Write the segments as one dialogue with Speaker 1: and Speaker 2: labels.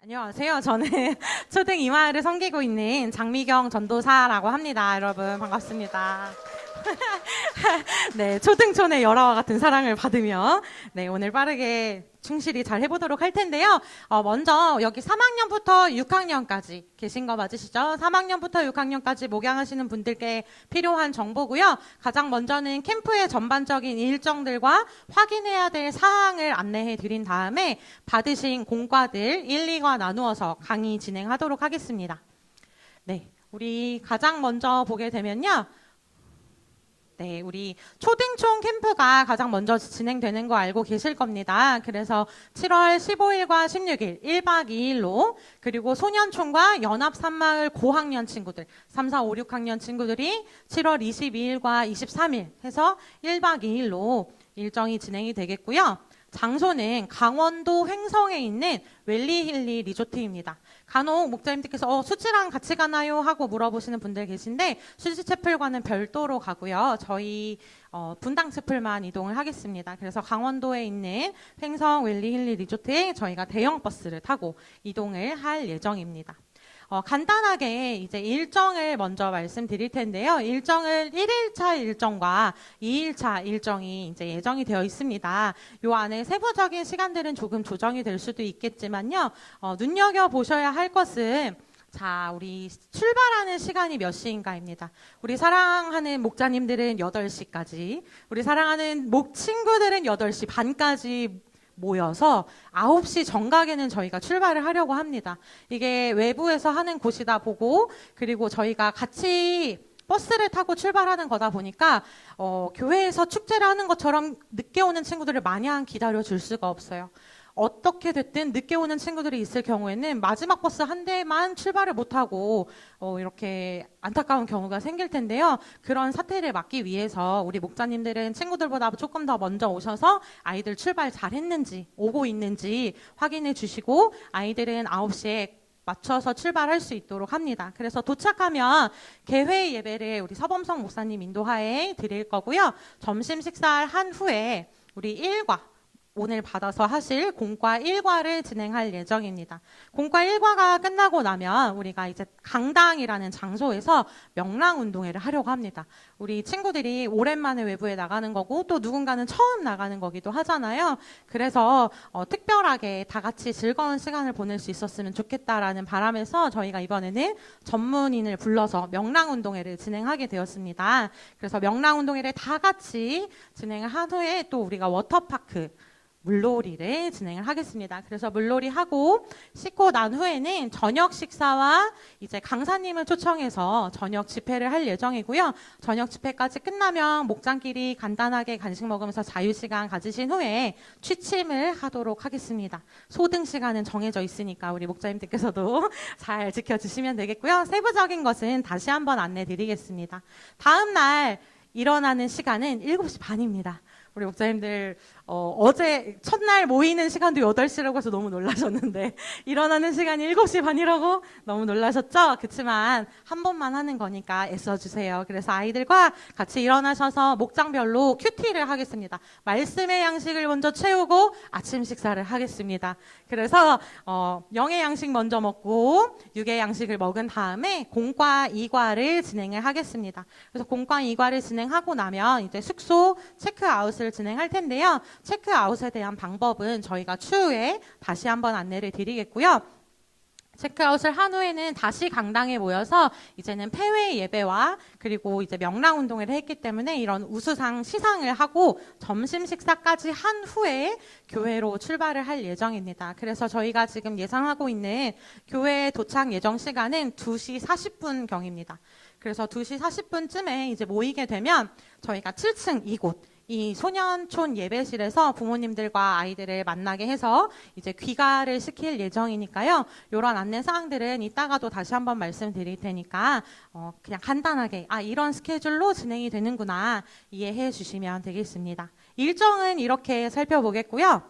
Speaker 1: 안녕하세요. 저는 초등 이마을을 섬기고 있는 장미경 전도사라고 합니다. 여러분 반갑습니다. 네, 초등촌의 열화와 같은 사랑을 받으며 네, 오늘 빠르게 충실히 잘 해보도록 할 텐데요. 먼저 여기 3학년부터 6학년까지 계신 거 맞으시죠? 3학년부터 6학년까지 목양하시는 분들께 필요한 정보고요. 가장 먼저는 캠프의 전반적인 일정들과 확인해야 될 사항을 안내해 드린 다음에 받으신 공과들 1, 2과 나누어서 강의 진행하도록 하겠습니다. 네, 우리 가장 먼저 보게 되면요. 네, 우리 초등촌 캠프가 가장 먼저 진행되는 거 알고 계실 겁니다. 그래서 7월 15일과 16일 1박 2일로 그리고 소년촌과 연합산마을 고학년 친구들 3, 4, 5, 6학년 친구들이 7월 22일과 23일 해서 1박 2일로 일정이 진행이 되겠고요. 장소는 강원도 횡성에 있는 웰리힐리 리조트입니다. 간혹 목사님들께서 수지랑 같이 가나요? 하고 물어보시는 분들 계신데 수지 채플과는 별도로 가고요. 저희 분당 채플만 이동을 하겠습니다. 그래서 강원도에 있는 횡성 웰리힐리 리조트에 저희가 대형 버스를 타고 이동을 할 예정입니다. 간단하게 이제 일정을 먼저 말씀드릴 텐데요. 일정은 1일차 일정과 2일차 일정이 이제 예정이 되어 있습니다. 요 안에 세부적인 시간들은 조금 조정이 될 수도 있겠지만요. 눈여겨보셔야 할 것은 자, 우리 출발하는 시간이 몇 시인가입니다. 우리 사랑하는 목자님들은 8시까지, 우리 사랑하는 목친구들은 8시 반까지 모여서 9시 정각에는 저희가 출발을 하려고 합니다. 이게 외부에서 하는 곳이다 보고 그리고 저희가 같이 버스를 타고 출발하는 거다 보니까 교회에서 축제를 하는 것처럼 늦게 오는 친구들을 마냥 기다려 줄 수가 없어요. 어떻게 됐든 늦게 오는 친구들이 있을 경우에는 마지막 버스 한 대만 출발을 못하고 이렇게 안타까운 경우가 생길 텐데요. 그런 사태를 막기 위해서 우리 목자님들은 친구들보다 조금 더 먼저 오셔서 아이들 출발 잘했는지 오고 있는지 확인해 주시고 아이들은 9시에 맞춰서 출발할 수 있도록 합니다. 그래서 도착하면 개회 예배를 우리 서범성 목사님 인도하에 드릴 거고요. 점심 식사를 한 후에 우리 1과 오늘 받아서 하실 공과 1과를 진행할 예정입니다. 공과 1과가 끝나고 나면 우리가 이제 강당이라는 장소에서 명랑운동회를 하려고 합니다. 우리 친구들이 오랜만에 외부에 나가는 거고 또 누군가는 처음 나가는 거기도 하잖아요. 그래서 특별하게 다 같이 즐거운 시간을 보낼 수 있었으면 좋겠다라는 바람에서 저희가 이번에는 전문인을 불러서 명랑운동회를 진행하게 되었습니다. 그래서 명랑운동회를 다 같이 진행을 한 후에 또 우리가 워터파크 물놀이를 진행을 하겠습니다. 그래서 물놀이 하고 씻고 난 후에는 저녁 식사와 이제 강사님을 초청해서 저녁 집회를 할 예정이고요. 저녁 집회까지 끝나면 목장끼리 간단하게 간식 먹으면서 자유시간 가지신 후에 취침을 하도록 하겠습니다. 소등 시간은 정해져 있으니까 우리 목자님들께서도 잘 지켜주시면 되겠고요. 세부적인 것은 다시 한번 안내 드리겠습니다. 다음 날 일어나는 시간은 7시 반입니다. 우리 목자님들 어제 첫날 모이는 시간도 8시라고 해서 너무 놀라셨는데 일어나는 시간이 7시 반이라고 너무 놀라셨죠? 그렇지만 한 번만 하는 거니까 애써주세요. 그래서 아이들과 같이 일어나셔서 목장별로 큐티를 하겠습니다. 말씀의 양식을 먼저 채우고 아침 식사를 하겠습니다. 그래서 영의 양식 먼저 먹고 육의 양식을 먹은 다음에 공과 2과를 진행을 하겠습니다. 그래서 공과 2과를 진행하고 나면 이제 숙소 체크아웃을 진행할 텐데요. 체크아웃에 대한 방법은 저희가 추후에 다시 한번 안내를 드리겠고요. 체크아웃을 한 후에는 다시 강당에 모여서 이제는 폐회 예배와 그리고 이제 명랑운동회를 했기 때문에 이런 우수상 시상을 하고 점심 식사까지 한 후에 교회로 출발을 할 예정입니다. 그래서 저희가 지금 예상하고 있는 교회 도착 예정 시간은 2시 40분 경입니다. 그래서 2시 40분쯤에 이제 모이게 되면 저희가 7층 이곳 이 소년촌 예배실에서 부모님들과 아이들을 만나게 해서 이제 귀가를 시킬 예정이니까요. 이런 안내 사항들은 이따가도 다시 한번 말씀드릴 테니까 그냥 간단하게 이런 스케줄로 진행이 되는구나 이해해 주시면 되겠습니다. 일정은 이렇게 살펴보겠고요.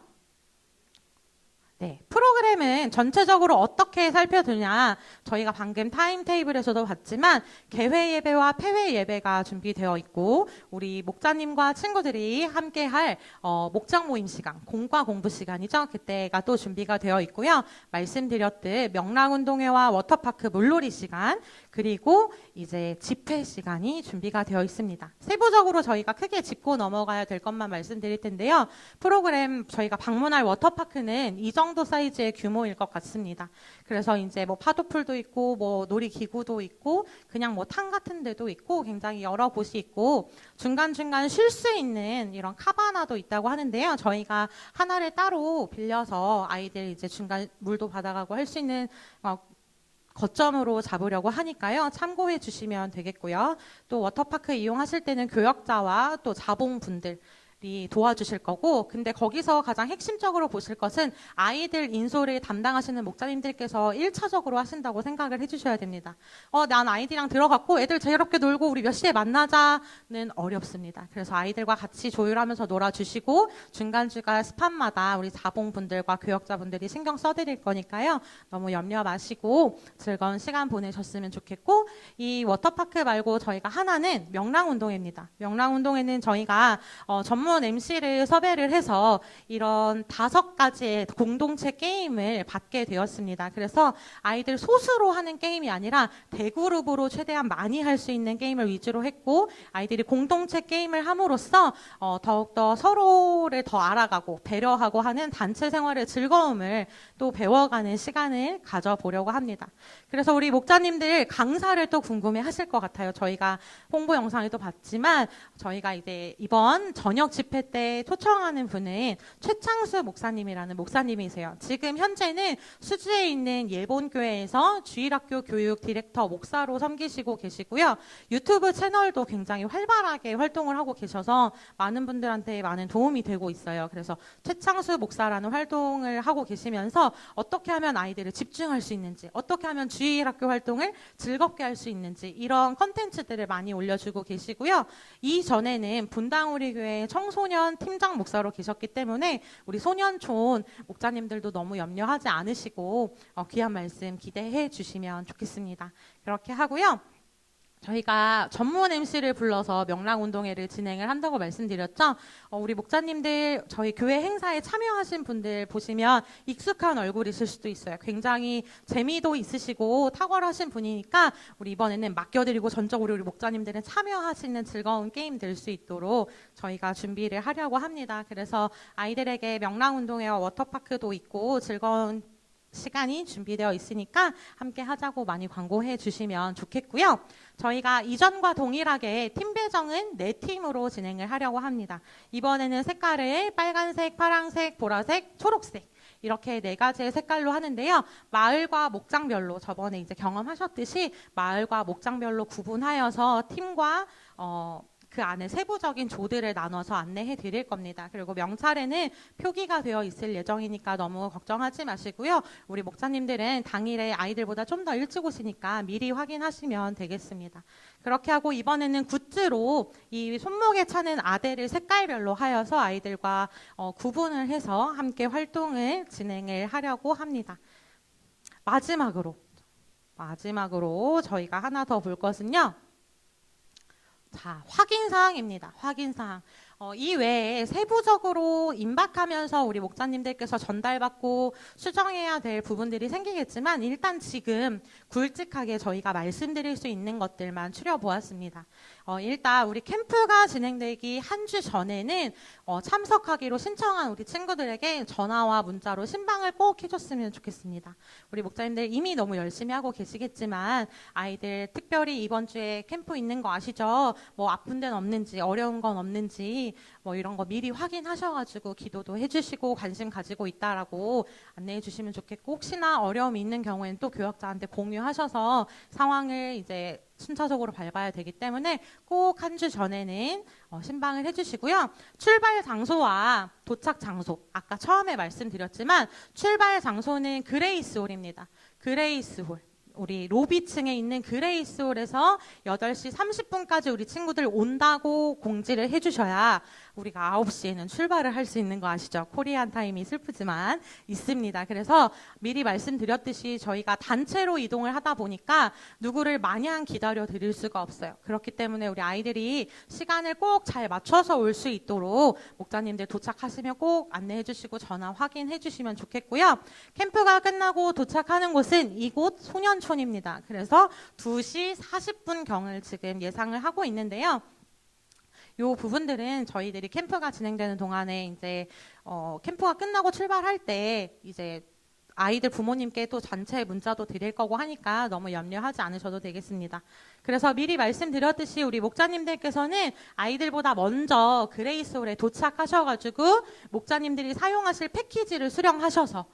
Speaker 1: 네, 프로그램은 전체적으로 어떻게 살펴두냐, 저희가 방금 타임테이블에서도 봤지만 개회 예배와 폐회 예배가 준비되어 있고, 우리 목자님과 친구들이 함께 할 목장 모임 시간, 공과 공부 시간이죠. 그때가 또 준비가 되어 있고요. 말씀드렸듯 명랑운동회와 워터파크 물놀이 시간, 그리고 이제 집회 시간이 준비가 되어 있습니다. 세부적으로 저희가 크게 짚고 넘어가야 될 것만 말씀드릴 텐데요. 프로그램 저희가 방문할 워터파크는 이 정도 사이즈의 규모일 것 같습니다. 그래서 이제 뭐 파도풀도 있고 뭐 놀이기구도 있고 그냥 뭐 탕 같은 데도 있고 굉장히 여러 곳이 있고 중간중간 쉴 수 있는 이런 카바나도 있다고 하는데요. 저희가 하나를 따로 빌려서 아이들 이제 중간 물도 받아가고 할 수 있는 거점으로 잡으려고 하니까요. 참고해 주시면 되겠고요. 또 워터파크 이용하실 때는 교역자와 또 자봉분들이 도와주실 거고, 근데 거기서 가장 핵심적으로 보실 것은 아이들 인솔을 담당하시는 목사님들께서 1차적으로 하신다고 생각을 해주셔야 됩니다. 난 아이들이랑 들어갔고 애들 자유롭게 놀고 우리 몇 시에 만나자는 어렵습니다. 그래서 아이들과 같이 조율하면서 놀아주시고 중간중간 스팟마다 우리 자봉분들과 교역자분들이 신경 써드릴 거니까요. 너무 염려 마시고 즐거운 시간 보내셨으면 좋겠고, 이 워터파크 말고 저희가 하나는 명랑운동회입니다. 명랑운동회는 저희가 전문 MC를 섭외를 해서 이런 5가지의 공동체 게임을 받게 되었습니다. 그래서 아이들 소수로 하는 게임이 아니라 대그룹으로 최대한 많이 할 수 있는 게임을 위주로 했고, 아이들이 공동체 게임을 함으로써 더욱더 서로를 더 알아가고 배려하고 하는 단체 생활의 즐거움을 또 배워가는 시간을 가져보려고 합니다. 그래서 우리 목자님들 강사를 또 궁금해 하실 것 같아요. 저희가 홍보 영상을 또 봤지만 저희가 이제 이번 저녁 집회 때 초청하는 분은 최창수 목사님이라는 목사님이세요. 지금 현재는 수주에 있는 예본교회에서 주일학교 교육 디렉터 목사로 섬기시고 계시고요. 유튜브 채널도 굉장히 활발하게 활동을 하고 계셔서 많은 분들한테 많은 도움이 되고 있어요. 그래서 최창수 목사라는 활동을 하고 계시면서 어떻게 하면 아이들을 집중할 수 있는지, 어떻게 하면 주일학교 활동을 즐겁게 할 수 있는지 이런 컨텐츠들을 많이 올려주고 계시고요. 이전에는 분당우리교회 청소년 팀장 목사로 계셨기 때문에 우리 소년촌 목자님들도 너무 염려하지 않으시고 귀한 말씀 기대해 주시면 좋겠습니다. 그렇게 하고요. 저희가 전문 MC를 불러서 명랑운동회를 진행을 한다고 말씀드렸죠. 우리 목자님들 저희 교회 행사에 참여하신 분들 보시면 익숙한 얼굴이실 수도 있어요. 굉장히 재미도 있으시고 탁월하신 분이니까 우리 이번에는 맡겨드리고 전적으로 우리 목자님들은 참여하시는 즐거운 게임 될 수 있도록 저희가 준비를 하려고 합니다. 그래서 아이들에게 명랑운동회와 워터파크도 있고 즐거운 시간이 준비되어 있으니까 함께 하자고 많이 광고해 주시면 좋겠고요. 저희가 이전과 동일하게 팀 배정은 4팀으로 진행을 하려고 합니다. 이번에는 색깔을 빨간색, 파란색, 보라색, 초록색 이렇게 4가지의 색깔로 하는데요. 마을과 목장별로 저번에 이제 경험하셨듯이 마을과 목장별로 구분하여서 팀과 그 안에 세부적인 조들을 나눠서 안내해 드릴 겁니다. 그리고 명찰에는 표기가 되어 있을 예정이니까 너무 걱정하지 마시고요. 우리 목사님들은 당일에 아이들보다 좀 더 일찍 오시니까 미리 확인하시면 되겠습니다. 그렇게 하고 이번에는 굿즈로 이 손목에 차는 아대를 색깔별로 하여서 아이들과 구분을 해서 함께 활동을 진행을 하려고 합니다. 마지막으로 저희가 하나 더 볼 것은요. 자, 확인사항입니다. 확인사항. 이외에 세부적으로 임박하면서 우리 목자님들께서 전달받고 수정해야 될 부분들이 생기겠지만 일단 지금 굵직하게 저희가 말씀드릴 수 있는 것들만 추려보았습니다. 일단 우리 캠프가 진행되기 한 주 전에는 참석하기로 신청한 우리 친구들에게 전화와 문자로 신방을 꼭 해줬으면 좋겠습니다. 우리 목자님들 이미 너무 열심히 하고 계시겠지만 아이들 특별히 이번 주에 캠프 있는 거 아시죠? 뭐 아픈 데는 없는지 어려운 건 없는지 뭐 이런 거 미리 확인하셔가지고 기도도 해주시고 관심 가지고 있다라고 안내해 주시면 좋겠고, 혹시나 어려움이 있는 경우에는 또 교역자한테 공유하셔서 상황을 이제 순차적으로 밟아야 되기 때문에 꼭 한 주 전에는 신방을 해주시고요. 출발 장소와 도착 장소, 아까 처음에 말씀드렸지만 출발 장소는 그레이스홀입니다. 그레이스홀. 우리 로비층에 있는 그레이스홀에서 8시 30분까지 우리 친구들 온다고 공지를 해주셔야 우리가 9시에는 출발을 할 수 있는 거 아시죠? 코리안 타임이 슬프지만 있습니다. 그래서 미리 말씀드렸듯이 저희가 단체로 이동을 하다 보니까 누구를 마냥 기다려 드릴 수가 없어요. 그렇기 때문에 우리 아이들이 시간을 꼭 잘 맞춰서 올 수 있도록 목자님들 도착하시면 꼭 안내해 주시고 전화 확인해 주시면 좋겠고요. 캠프가 끝나고 도착하는 곳은 이곳 소년촌입니다. 그래서 2시 40분경을 지금 예상을 하고 있는데요. 요 부분들은 저희들이 캠프가 진행되는 동안에 이제 캠프가 끝나고 출발할 때 이제 아이들 부모님께 또 전체 문자도 드릴 거고 하니까 너무 염려하지 않으셔도 되겠습니다. 그래서 미리 말씀드렸듯이 우리 목자님들께서는 아이들보다 먼저 그레이스홀에 도착하셔가지고 목자님들이 사용하실 패키지를 수령하셔서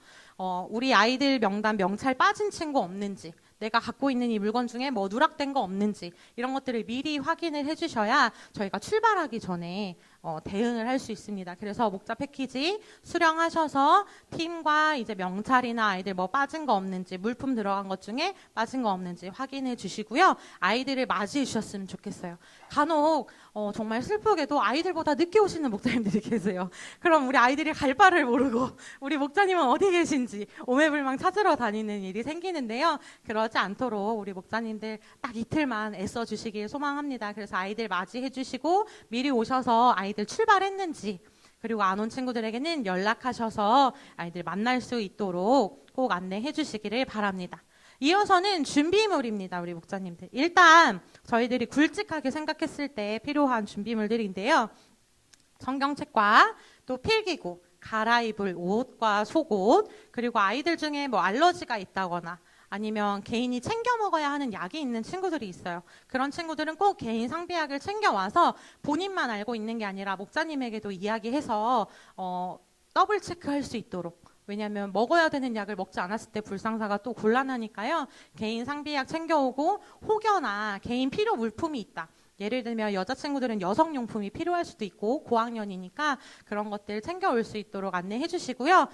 Speaker 1: 우리 아이들 명단 명찰 빠진 친구 없는지, 내가 갖고 있는 이 물건 중에 뭐 누락된 거 없는지 이런 것들을 미리 확인을 해주셔야 저희가 출발하기 전에 대응을 할 수 있습니다. 그래서 목자 패키지 수령하셔서 팀과 이제 명찰이나 아이들 뭐 빠진 거 없는지, 물품 들어간 것 중에 빠진 거 없는지 확인해 주시고요. 아이들을 맞이해 주셨으면 좋겠어요. 간혹 정말 슬프게도 아이들보다 늦게 오시는 목자님들이 계세요. 그럼 우리 아이들이 갈 바를 모르고 우리 목자님은 어디 계신지 오매불망 찾으러 다니는 일이 생기는데요. 그러지 않도록 우리 목자님들 딱 이틀만 애써 주시길 소망합니다. 그래서 아이들 맞이해 주시고 미리 오셔서 아이들 출발했는지, 그리고 안 온 친구들에게는 연락하셔서 아이들 만날 수 있도록 꼭 안내해 주시기를 바랍니다. 이어서는 준비물입니다. 우리 목자님들. 일단 저희들이 굵직하게 생각했을 때 필요한 준비물들인데요. 성경책과 또 필기구, 갈아입을 옷과 속옷, 그리고 아이들 중에 뭐 알러지가 있다거나 아니면 개인이 챙겨 먹어야 하는 약이 있는 친구들이 있어요. 그런 친구들은 꼭 개인 상비약을 챙겨와서 본인만 알고 있는 게 아니라 목자님에게도 이야기해서 더블 체크할 수 있도록, 왜냐하면 먹어야 되는 약을 먹지 않았을 때 불상사가 또 곤란하니까요. 개인 상비약 챙겨오고 혹여나 개인 필요 물품이 있다. 예를 들면 여자친구들은 여성용품이 필요할 수도 있고 고학년이니까 그런 것들 챙겨올 수 있도록 안내해 주시고요.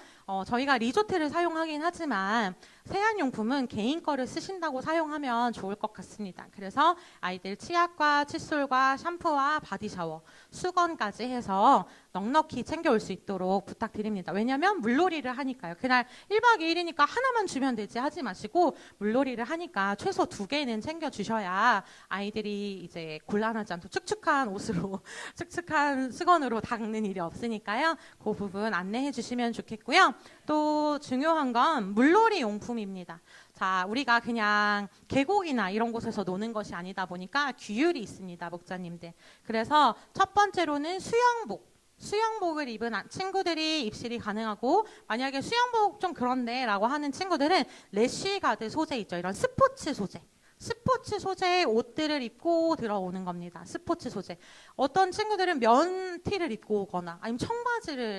Speaker 1: 저희가 리조트를 사용하긴 하지만 세안용품은 개인 거를 쓰신다고 사용하면 좋을 것 같습니다. 그래서 아이들 치약과 칫솔과 샴푸와 바디샤워, 수건까지 해서 넉넉히 챙겨올 수 있도록 부탁드립니다. 왜냐하면 물놀이를 하니까요. 그날 1박 2일이니까 하나만 주면 되지 하지 마시고 물놀이를 하니까 최소 2개는 챙겨주셔야 아이들이 이제 곤란하지 않고 축축한 옷으로 축축한 수건으로 닦는 일이 없으니까요. 그 부분 안내해 주시면 좋겠고요. 또 중요한 건 물놀이 용품입니다. 자, 우리가 그냥 계곡이나 이런 곳에서 노는 것이 아니다 보니까 규율이 있습니다, 목자님들. 그래서 첫 번째로는 수영복을 입은 친구들이 입실이 가능하고, 만약에 수영복 좀 그런데 라고 하는 친구들은 래쉬가드 소재 있죠. 이런 스포츠 소재의 옷들을 입고 들어오는 겁니다. 스포츠 소재. 어떤 친구들은 면티를 입고 오거나 아니면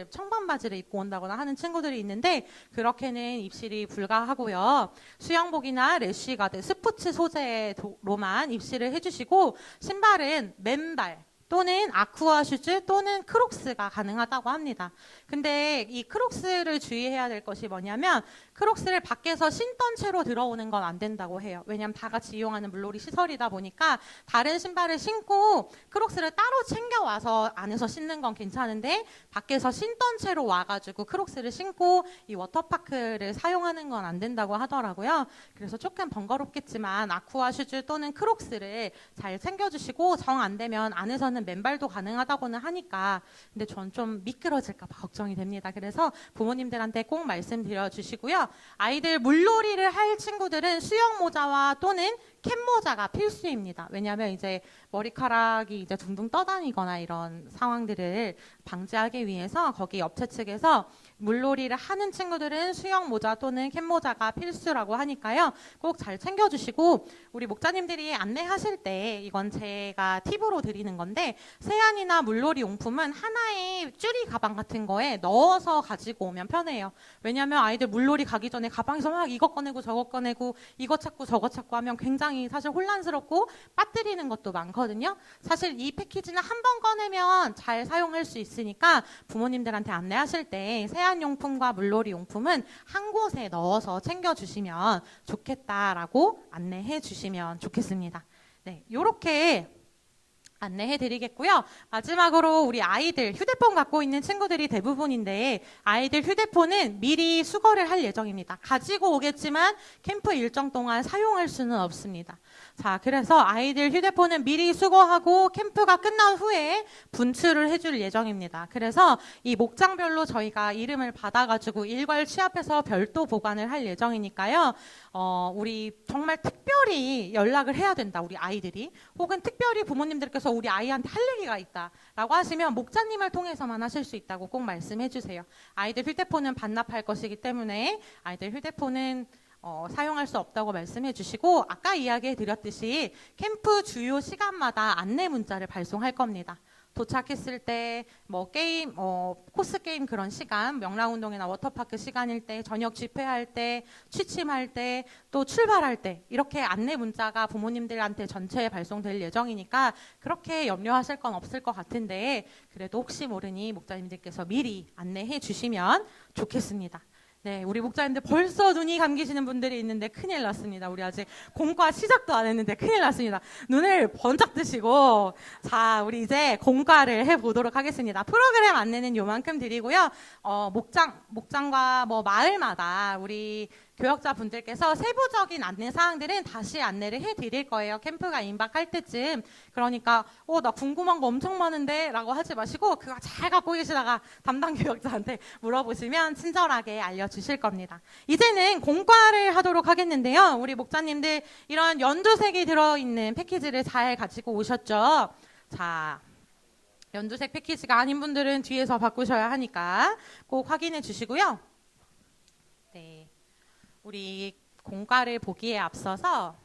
Speaker 1: 청반 바지를 입고 온다거나 하는 친구들이 있는데 그렇게는 입실이 불가하고요. 수영복이나 래쉬가드, 스포츠 소재로만 입실을 해주시고, 신발은 맨발 또는 아쿠아 슈즈 또는 크록스가 가능하다고 합니다. 근데 이 크록스를 주의해야 될 것이 뭐냐면, 크록스를 밖에서 신던 채로 들어오는 건 안 된다고 해요. 왜냐하면 다 같이 이용하는 물놀이 시설이다 보니까 다른 신발을 신고 크록스를 따로 챙겨와서 안에서 신는 건 괜찮은데, 밖에서 신던 채로 와가지고 크록스를 신고 이 워터파크를 사용하는 건 안 된다고 하더라고요. 그래서 조금 번거롭겠지만 아쿠아 슈즈 또는 크록스를 잘 챙겨주시고, 정 안 되면 안에서는 맨발도 가능하다고는 하니까, 근데 전 좀 미끄러질까 봐 걱정이 됩니다. 그래서 부모님들한테 꼭 말씀드려 주시고요. 아이들 물놀이를 할 친구들은 수영 모자와 또는 캡모자가 필수입니다. 왜냐하면 이제 머리카락이 이제 둥둥 떠다니거나 이런 상황들을 방지하기 위해서 거기 업체 측에서 물놀이를 하는 친구들은 수영 모자 또는 캡모자가 필수라고 하니까요. 꼭 잘 챙겨주시고, 우리 목자님들이 안내하실 때 이건 제가 팁으로 드리는 건데, 세안이나 물놀이 용품은 하나의 쭈리 가방 같은 거에 넣어서 가지고 오면 편해요. 왜냐하면 아이들 물놀이 가기 전에 가방에서 막 이거 꺼내고 저거 꺼내고 이거 찾고 저거 찾고 하면 굉장히 사실 혼란스럽고 빠뜨리는 것도 많거든요. 사실 이 패키지는 한 번 꺼내면 잘 사용할 수 있으니까 부모님들한테 안내하실 때 세안용품과 물놀이 용품은 한 곳에 넣어서 챙겨주시면 좋겠다라고 안내해 주시면 좋겠습니다. 네, 요렇게 안내해 드리겠고요. 마지막으로 우리 아이들 휴대폰 갖고 있는 친구들이 대부분인데 아이들 휴대폰은 미리 수거를 할 예정입니다. 가지고 오겠지만 캠프 일정 동안 사용할 수는 없습니다. 자, 그래서 아이들 휴대폰은 미리 수거하고 캠프가 끝난 후에 분출을 해줄 예정입니다. 그래서 이 목장별로 저희가 이름을 받아가지고 일괄 취합해서 별도 보관을 할 예정이니까요. 우리 정말 특별히 연락을 해야 된다, 우리 아이들이. 혹은 특별히 부모님들께서 우리 아이한테 할 얘기가 있다라고 하시면 목자님을 통해서만 하실 수 있다고 꼭 말씀해 주세요. 아이들 휴대폰은 반납할 것이기 때문에 아이들 휴대폰은 사용할 수 없다고 말씀해 주시고 아까 이야기해 드렸듯이 캠프 주요 시간마다 안내 문자를 발송할 겁니다. 도착했을 때 뭐 게임, 코스 게임 그런 시간, 명랑운동이나 워터파크 시간일 때, 저녁 집회할 때, 취침할 때, 또 출발할 때 이렇게 안내 문자가 부모님들한테 전체에 발송될 예정이니까 그렇게 염려하실 건 없을 것 같은데 그래도 혹시 모르니 목자님들께서 미리 안내해 주시면 좋겠습니다. 네, 우리 목자님들 벌써 눈이 감기시는 분들이 있는데 큰일 났습니다. 우리 아직 공과 시작도 안 했는데 큰일 났습니다. 눈을 번쩍 뜨시고 자, 우리 이제 공과를 해보도록 하겠습니다. 프로그램 안내는 요만큼 드리고요. 목장과 뭐 마을마다 우리 교역자 분들께서 세부적인 안내 사항들은 다시 안내를 해드릴 거예요. 캠프가 임박할 때쯤. 그러니까 나 궁금한 거 엄청 많은데 라고 하지 마시고 그거 잘 갖고 계시다가 담당 교역자한테 물어보시면 친절하게 알려주실 겁니다. 이제는 공과를 하도록 하겠는데요. 우리 목자님들 이런 연두색이 들어있는 패키지를 잘 가지고 오셨죠? 자, 연두색 패키지가 아닌 분들은 뒤에서 바꾸셔야 하니까 꼭 확인해 주시고요. 네. 우리 공과를 보기에 앞서서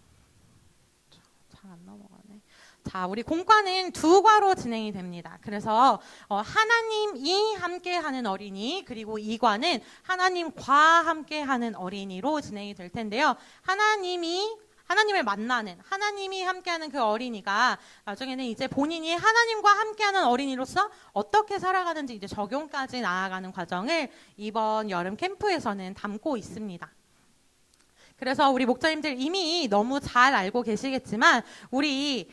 Speaker 1: 잘 안 넘어가네. 자, 우리 공과는 두 과로 진행이 됩니다. 그래서 하나님이 함께하는 어린이 그리고 이 과는 하나님과 함께하는 어린이로 진행이 될 텐데요. 하나님을 만나는 하나님이 함께하는 그 어린이가 나중에는 이제 본인이 하나님과 함께하는 어린이로서 어떻게 살아가는지 이제 적용까지 나아가는 과정을 이번 여름 캠프에서는 담고 있습니다. 그래서 우리 목자님들 이미 너무 잘 알고 계시겠지만 우리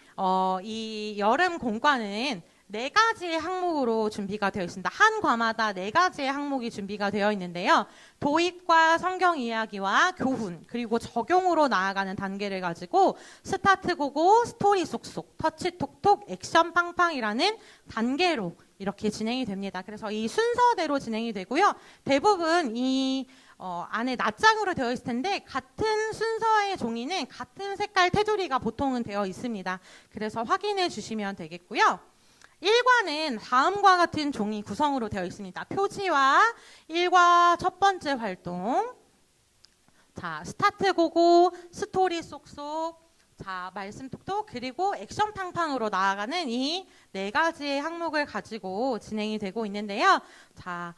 Speaker 1: 이 여름 공과는 4가지의 항목으로 준비가 되어 있습니다. 한 과마다 4가지의 항목이 준비가 되어 있는데요. 도입과 성경 이야기와 교훈 그리고 적용으로 나아가는 단계를 가지고 스타트 고고, 스토리 쏙쏙, 터치 톡톡, 액션 팡팡이라는 단계로 이렇게 진행이 됩니다. 그래서 이 순서대로 진행이 되고요. 대부분 이 안에 낱장으로 되어 있을 텐데 같은 순서의 종이는 같은 색깔 테두리가 보통은 되어 있습니다. 그래서 확인해 주시면 되겠고요. 1과는 다음과 같은 종이 구성으로 되어 있습니다. 표지와 1과 첫 번째 활동, 자 스타트 고고, 스토리 쏙쏙, 자 말씀 톡톡 그리고 액션 팡팡으로 나아가는 이 4가지의 항목을 가지고 진행이 되고 있는데요. 자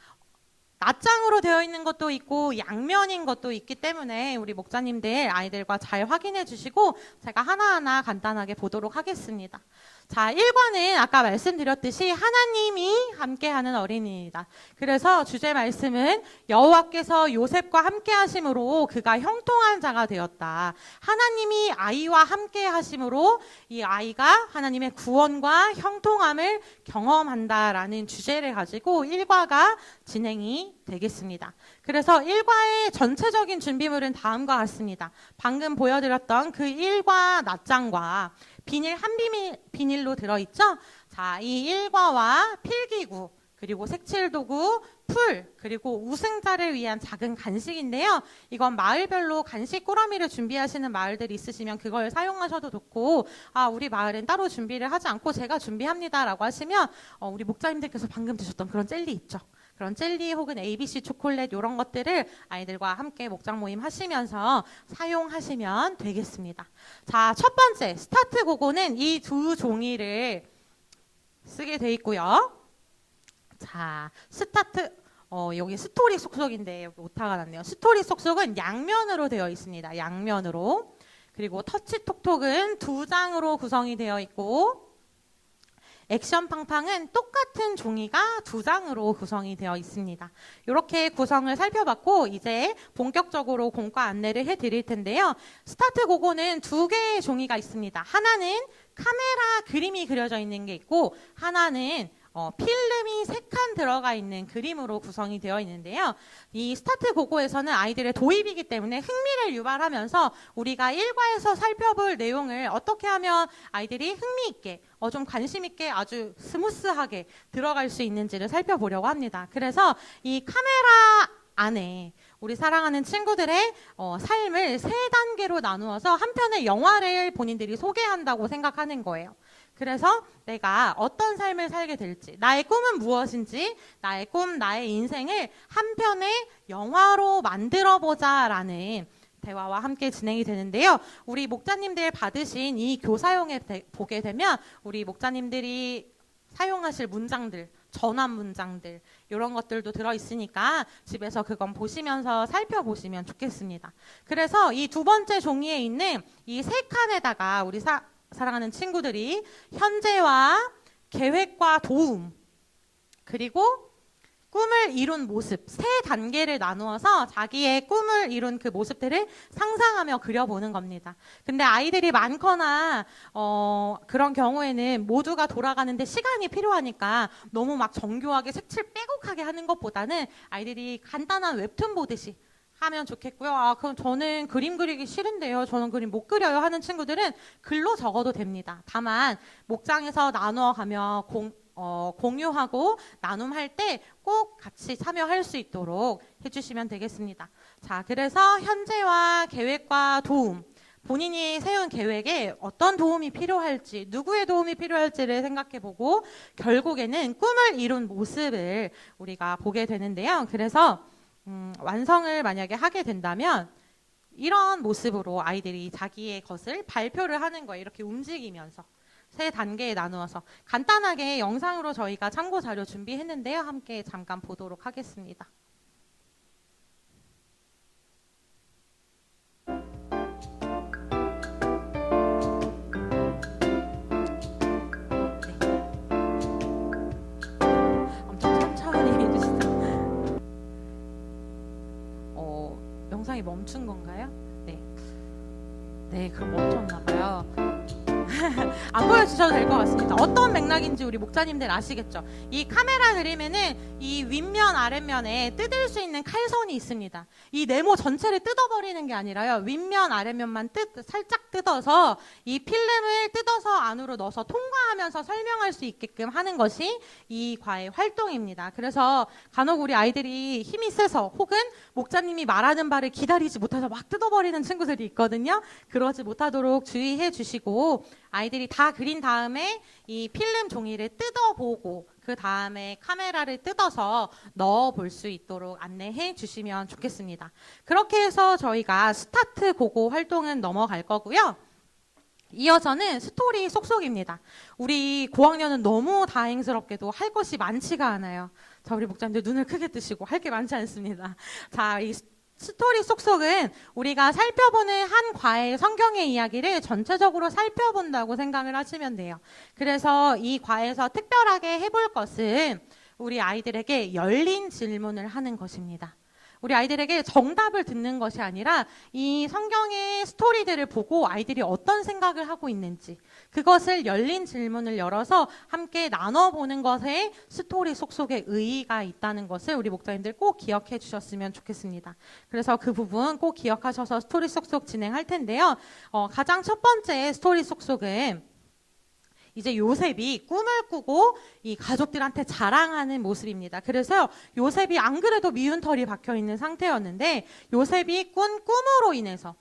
Speaker 1: 낱장으로 되어 있는 것도 있고 양면인 것도 있기 때문에 우리 목자님들 아이들과 잘 확인해 주시고 제가 하나하나 간단하게 보도록 하겠습니다. 자, 1과는 아까 말씀드렸듯이 하나님이 함께하는 어린이입니다. 그래서 주제 말씀은 여호와께서 요셉과 함께 하심으로 그가 형통한 자가 되었다. 하나님이 아이와 함께 하심으로 이 아이가 하나님의 구원과 형통함을 경험한다라는 주제를 가지고 1과가 진행이 되겠습니다. 그래서 1과의 전체적인 준비물은 다음과 같습니다. 방금 보여드렸던 그 1과 낱장과 비닐 한 비닐로 들어있죠? 자, 이 1과와 필기구, 그리고 색칠도구, 풀, 그리고 우승자를 위한 작은 간식인데요. 이건 마을별로 간식 꾸러미를 준비하시는 마을들이 있으시면 그걸 사용하셔도 좋고 우리 마을은 따로 준비를 하지 않고 제가 준비합니다 라고 하시면 우리 목자님들께서 방금 드셨던 그런 젤리 있죠? 그런 젤리 혹은 ABC 초콜릿 이런 것들을 아이들과 함께 목장 모임 하시면서 사용하시면 되겠습니다. 자, 첫 번째 스타트 고고는 이 두 종이를 쓰게 돼 있고요. 자, 스타트 여기 스토리 쏙쏙인데 여기 오타가 났네요. 스토리 쏙쏙은 양면으로 되어 있습니다. 양면으로. 그리고 터치 톡톡은 2장으로 구성이 되어 있고 액션 팡팡은 똑같은 종이가 2장으로 구성이 되어 있습니다. 이렇게 구성을 살펴봤고 이제 본격적으로 공과 안내를 해드릴 텐데요. 스타트 고고는 2개의 종이가 있습니다. 하나는 카메라 그림이 그려져 있는 게 있고 하나는 필름이 3칸 들어가 있는 그림으로 구성이 되어 있는데요. 이 스타트 고고에서는 아이들의 도입이기 때문에 흥미를 유발하면서 우리가 1과에서 살펴볼 내용을 어떻게 하면 아이들이 흥미있게 좀 관심있게 아주 스무스하게 들어갈 수 있는지를 살펴보려고 합니다. 그래서 이 카메라 안에 우리 사랑하는 친구들의 삶을 3단계로 나누어서 한 편의 영화를 본인들이 소개한다고 생각하는 거예요. 그래서 내가 어떤 삶을 살게 될지, 나의 꿈은 무엇인지, 나의 꿈, 나의 인생을 한 편의 영화로 만들어보자 라는 대화와 함께 진행이 되는데요. 우리 목자님들 받으신 이 교사용에 보게 되면 우리 목자님들이 사용하실 문장들, 전환 문장들 이런 것들도 들어있으니까 집에서 그건 보시면서 살펴보시면 좋겠습니다. 그래서 이 2번째 종이에 있는 이 3칸에다가 우리 사랑하는 친구들이 현재와 계획과 도움 그리고 꿈을 이룬 모습 3단계를 나누어서 자기의 꿈을 이룬 그 모습들을 상상하며 그려보는 겁니다. 근데 아이들이 많거나 그런 경우에는 모두가 돌아가는데 시간이 필요하니까 너무 막 정교하게 색칠 빼곡하게 하는 것보다는 아이들이 간단한 웹툰 보듯이 하면 좋겠고요. 그럼 저는 그림 그리기 싫은데요. 저는 그림 못 그려요 하는 친구들은 글로 적어도 됩니다. 다만 목장에서 나누어 가며 공유하고 나눔할 때 꼭 같이 참여할 수 있도록 해주시면 되겠습니다. 자, 그래서 현재와 계획과 도움. 본인이 세운 계획에 어떤 도움이 필요할지, 누구의 도움이 필요할지를 생각해보고 결국에는 꿈을 이룬 모습을 우리가 보게 되는데요. 그래서 완성을 만약에 하게 된다면 이런 모습으로 아이들이 자기의 것을 발표를 하는 거예요. 이렇게 움직이면서 3단계에 나누어서 간단하게 영상으로 저희가 참고 자료 준비했는데요. 함께 잠깐 보도록 하겠습니다. 영상이 멈춘 건가요? 네. 네, 그럼 멈췄나 봐요. 안 보여주셔도 될 것 같습니다. 어떤 맥락인지 우리 목자님들 아시겠죠? 이 카메라 그림에는 이 윗면 아랫면에 뜯을 수 있는 칼선이 있습니다. 이 네모 전체를 뜯어버리는 게 아니라요. 윗면 아랫면만 살짝 뜯어서 이 필름을 뜯어서 안으로 넣어서 통과하면서 설명할 수 있게끔 하는 것이 이 과의 활동입니다. 그래서 간혹 우리 아이들이 힘이 세서 혹은 목자님이 말하는 바를 기다리지 못해서 막 뜯어버리는 친구들이 있거든요. 그러지 못하도록 주의해 주시고 아이들이 다 그린 다음에 이 필름 종이를 뜯어보고 그 다음에 카메라를 뜯어서 넣어볼 수 있도록 안내해 주시면 좋겠습니다. 그렇게 해서 저희가 스타트 고고 활동은 넘어갈 거고요. 이어서는 스토리 속속입니다. 우리 고학년은 너무 다행스럽게도 할 것이 많지가 않아요. 자, 우리 목자님들 눈을 크게 뜨시고 할 게 많지 않습니다. 자, 이 스토리 속속은 우리가 살펴보는 한 과의 성경의 이야기를 전체적으로 살펴본다고 생각을 하시면 돼요. 그래서 이 과에서 특별하게 해볼 것은 우리 아이들에게 열린 질문을 하는 것입니다. 우리 아이들에게 정답을 듣는 것이 아니라 이 성경의 스토리들을 보고 아이들이 어떤 생각을 하고 있는지 그것을 열린 질문을 열어서 함께 나눠보는 것에 스토리 속속에 의의가 있다는 것을 우리 목사님들 꼭 기억해 주셨으면 좋겠습니다. 그래서 그 부분 꼭 기억하셔서 스토리 속속 진행할 텐데요. 가장 첫 번째 스토리 속속은 이제 요셉이 꿈을 꾸고 이 가족들한테 자랑하는 모습입니다. 그래서 요셉이 안 그래도 미운 털이 박혀 있는 상태였는데 요셉이 꾼 꿈으로 인해서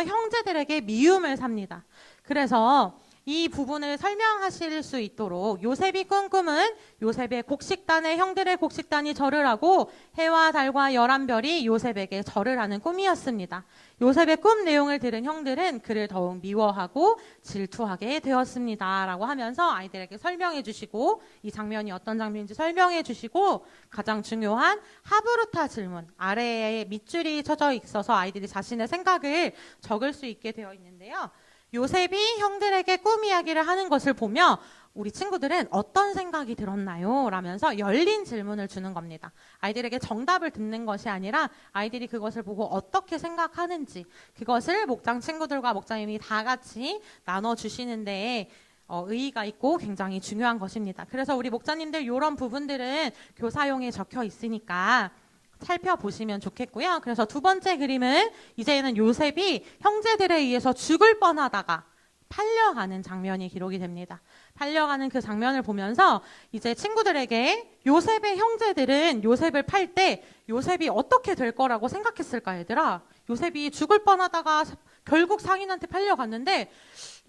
Speaker 1: 형제들에게 미움을 삽니다. 그래서 이 부분을 설명하실 수 있도록 요셉이 꾼 꿈은 요셉의 곡식단에 형들의 곡식단이 절을 하고 해와 달과 11별이 요셉에게 절을 하는 꿈이었습니다. 요셉의 꿈 내용을 들은 형들은 그를 더욱 미워하고 질투하게 되었습니다. 라고 하면서 아이들에게 설명해 주시고 이 장면이 어떤 장면인지 설명해 주시고 가장 중요한 하브루타 질문 아래에 밑줄이 쳐져 있어서 아이들이 자신의 생각을 적을 수 있게 되어 있는데요. 요셉이 형들에게 꿈 이야기를 하는 것을 보며 우리 친구들은 어떤 생각이 들었나요? 라면서 열린 질문을 주는 겁니다. 아이들에게 정답을 듣는 것이 아니라 아이들이 그것을 보고 어떻게 생각하는지 그것을 목장 친구들과 목장님이 다 같이 나눠주시는데 의의가 있고 굉장히 중요한 것입니다. 그래서 우리 목자님들 이런 부분들은 교사용에 적혀 있으니까 살펴보시면 좋겠고요. 그래서 두 번째 그림은 이제는 요셉이 형제들에 의해서 죽을 뻔하다가 팔려가는 장면이 기록이 됩니다. 팔려가는 그 장면을 보면서 이제 친구들에게 요셉의 형제들은 요셉을 팔 때 요셉이 어떻게 될 거라고 생각했을까 얘들아? 요셉이 죽을 뻔하다가 결국 상인한테 팔려갔는데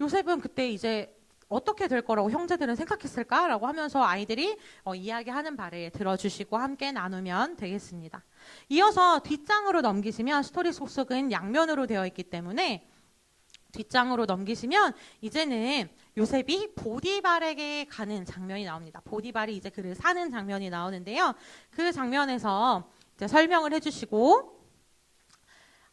Speaker 1: 요셉은 그때 이제 어떻게 될 거라고 형제들은 생각했을까라고 하면서 아이들이 이야기하는 바를 들어주시고 함께 나누면 되겠습니다. 이어서 뒷장으로 넘기시면 스토리 속속은 양면으로 되어 있기 때문에 뒷장으로 넘기시면 이제는 요셉이 보디발에게 가는 장면이 나옵니다. 보디발이 이제 그를 사는 장면이 나오는데요. 그 장면에서 이제 설명을 해주시고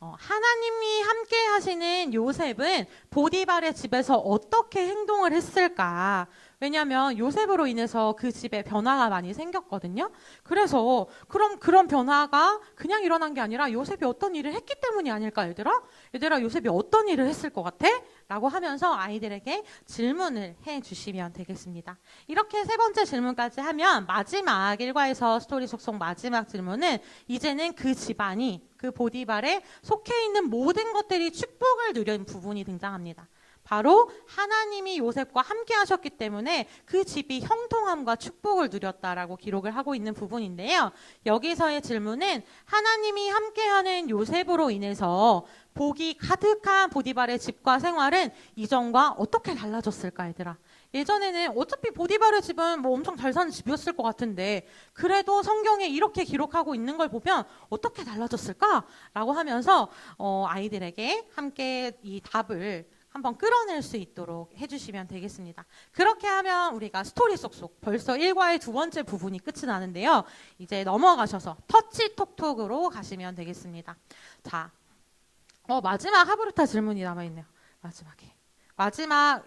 Speaker 1: 하나님이 함께 하시는 요셉은 보디발의 집에서 어떻게 행동을 했을까? 왜냐하면 요셉으로 인해서 그 집에 변화가 많이 생겼거든요. 그래서 그런 변화가 그냥 일어난 게 아니라 요셉이 어떤 일을 했기 때문이 아닐까 얘들아? 얘들아 요셉이 어떤 일을 했을 것 같아? 라고 하면서 아이들에게 질문을 해주시면 되겠습니다. 이렇게 세 번째 질문까지 하면 마지막 일과에서 스토리 속속 마지막 질문은 이제는 그 집안이 그 보디발에 속해 있는 모든 것들이 축복을 누린 부분이 등장합니다. 바로 하나님이 요셉과 함께 하셨기 때문에 그 집이 형통함과 축복을 누렸다라고 기록을 하고 있는 부분인데요. 여기서의 질문은 하나님이 함께하는 요셉으로 인해서 복이 가득한 보디발의 집과 생활은 이전과 어떻게 달라졌을까 얘들아? 예전에는 어차피 보디발의 집은 뭐 엄청 잘 사는 집이었을 것 같은데 그래도 성경에 이렇게 기록하고 있는 걸 보면 어떻게 달라졌을까? 라고 하면서 아이들에게 함께 이 답을 한번 끌어낼 수 있도록 해주시면 되겠습니다. 그렇게 하면 우리가 스토리 속속 벌써 1과의 두 번째 부분이 끝이 나는데요. 이제 넘어가셔서 터치톡톡으로 가시면 되겠습니다. 자, 마지막 하브루타 질문이 남아있네요. 마지막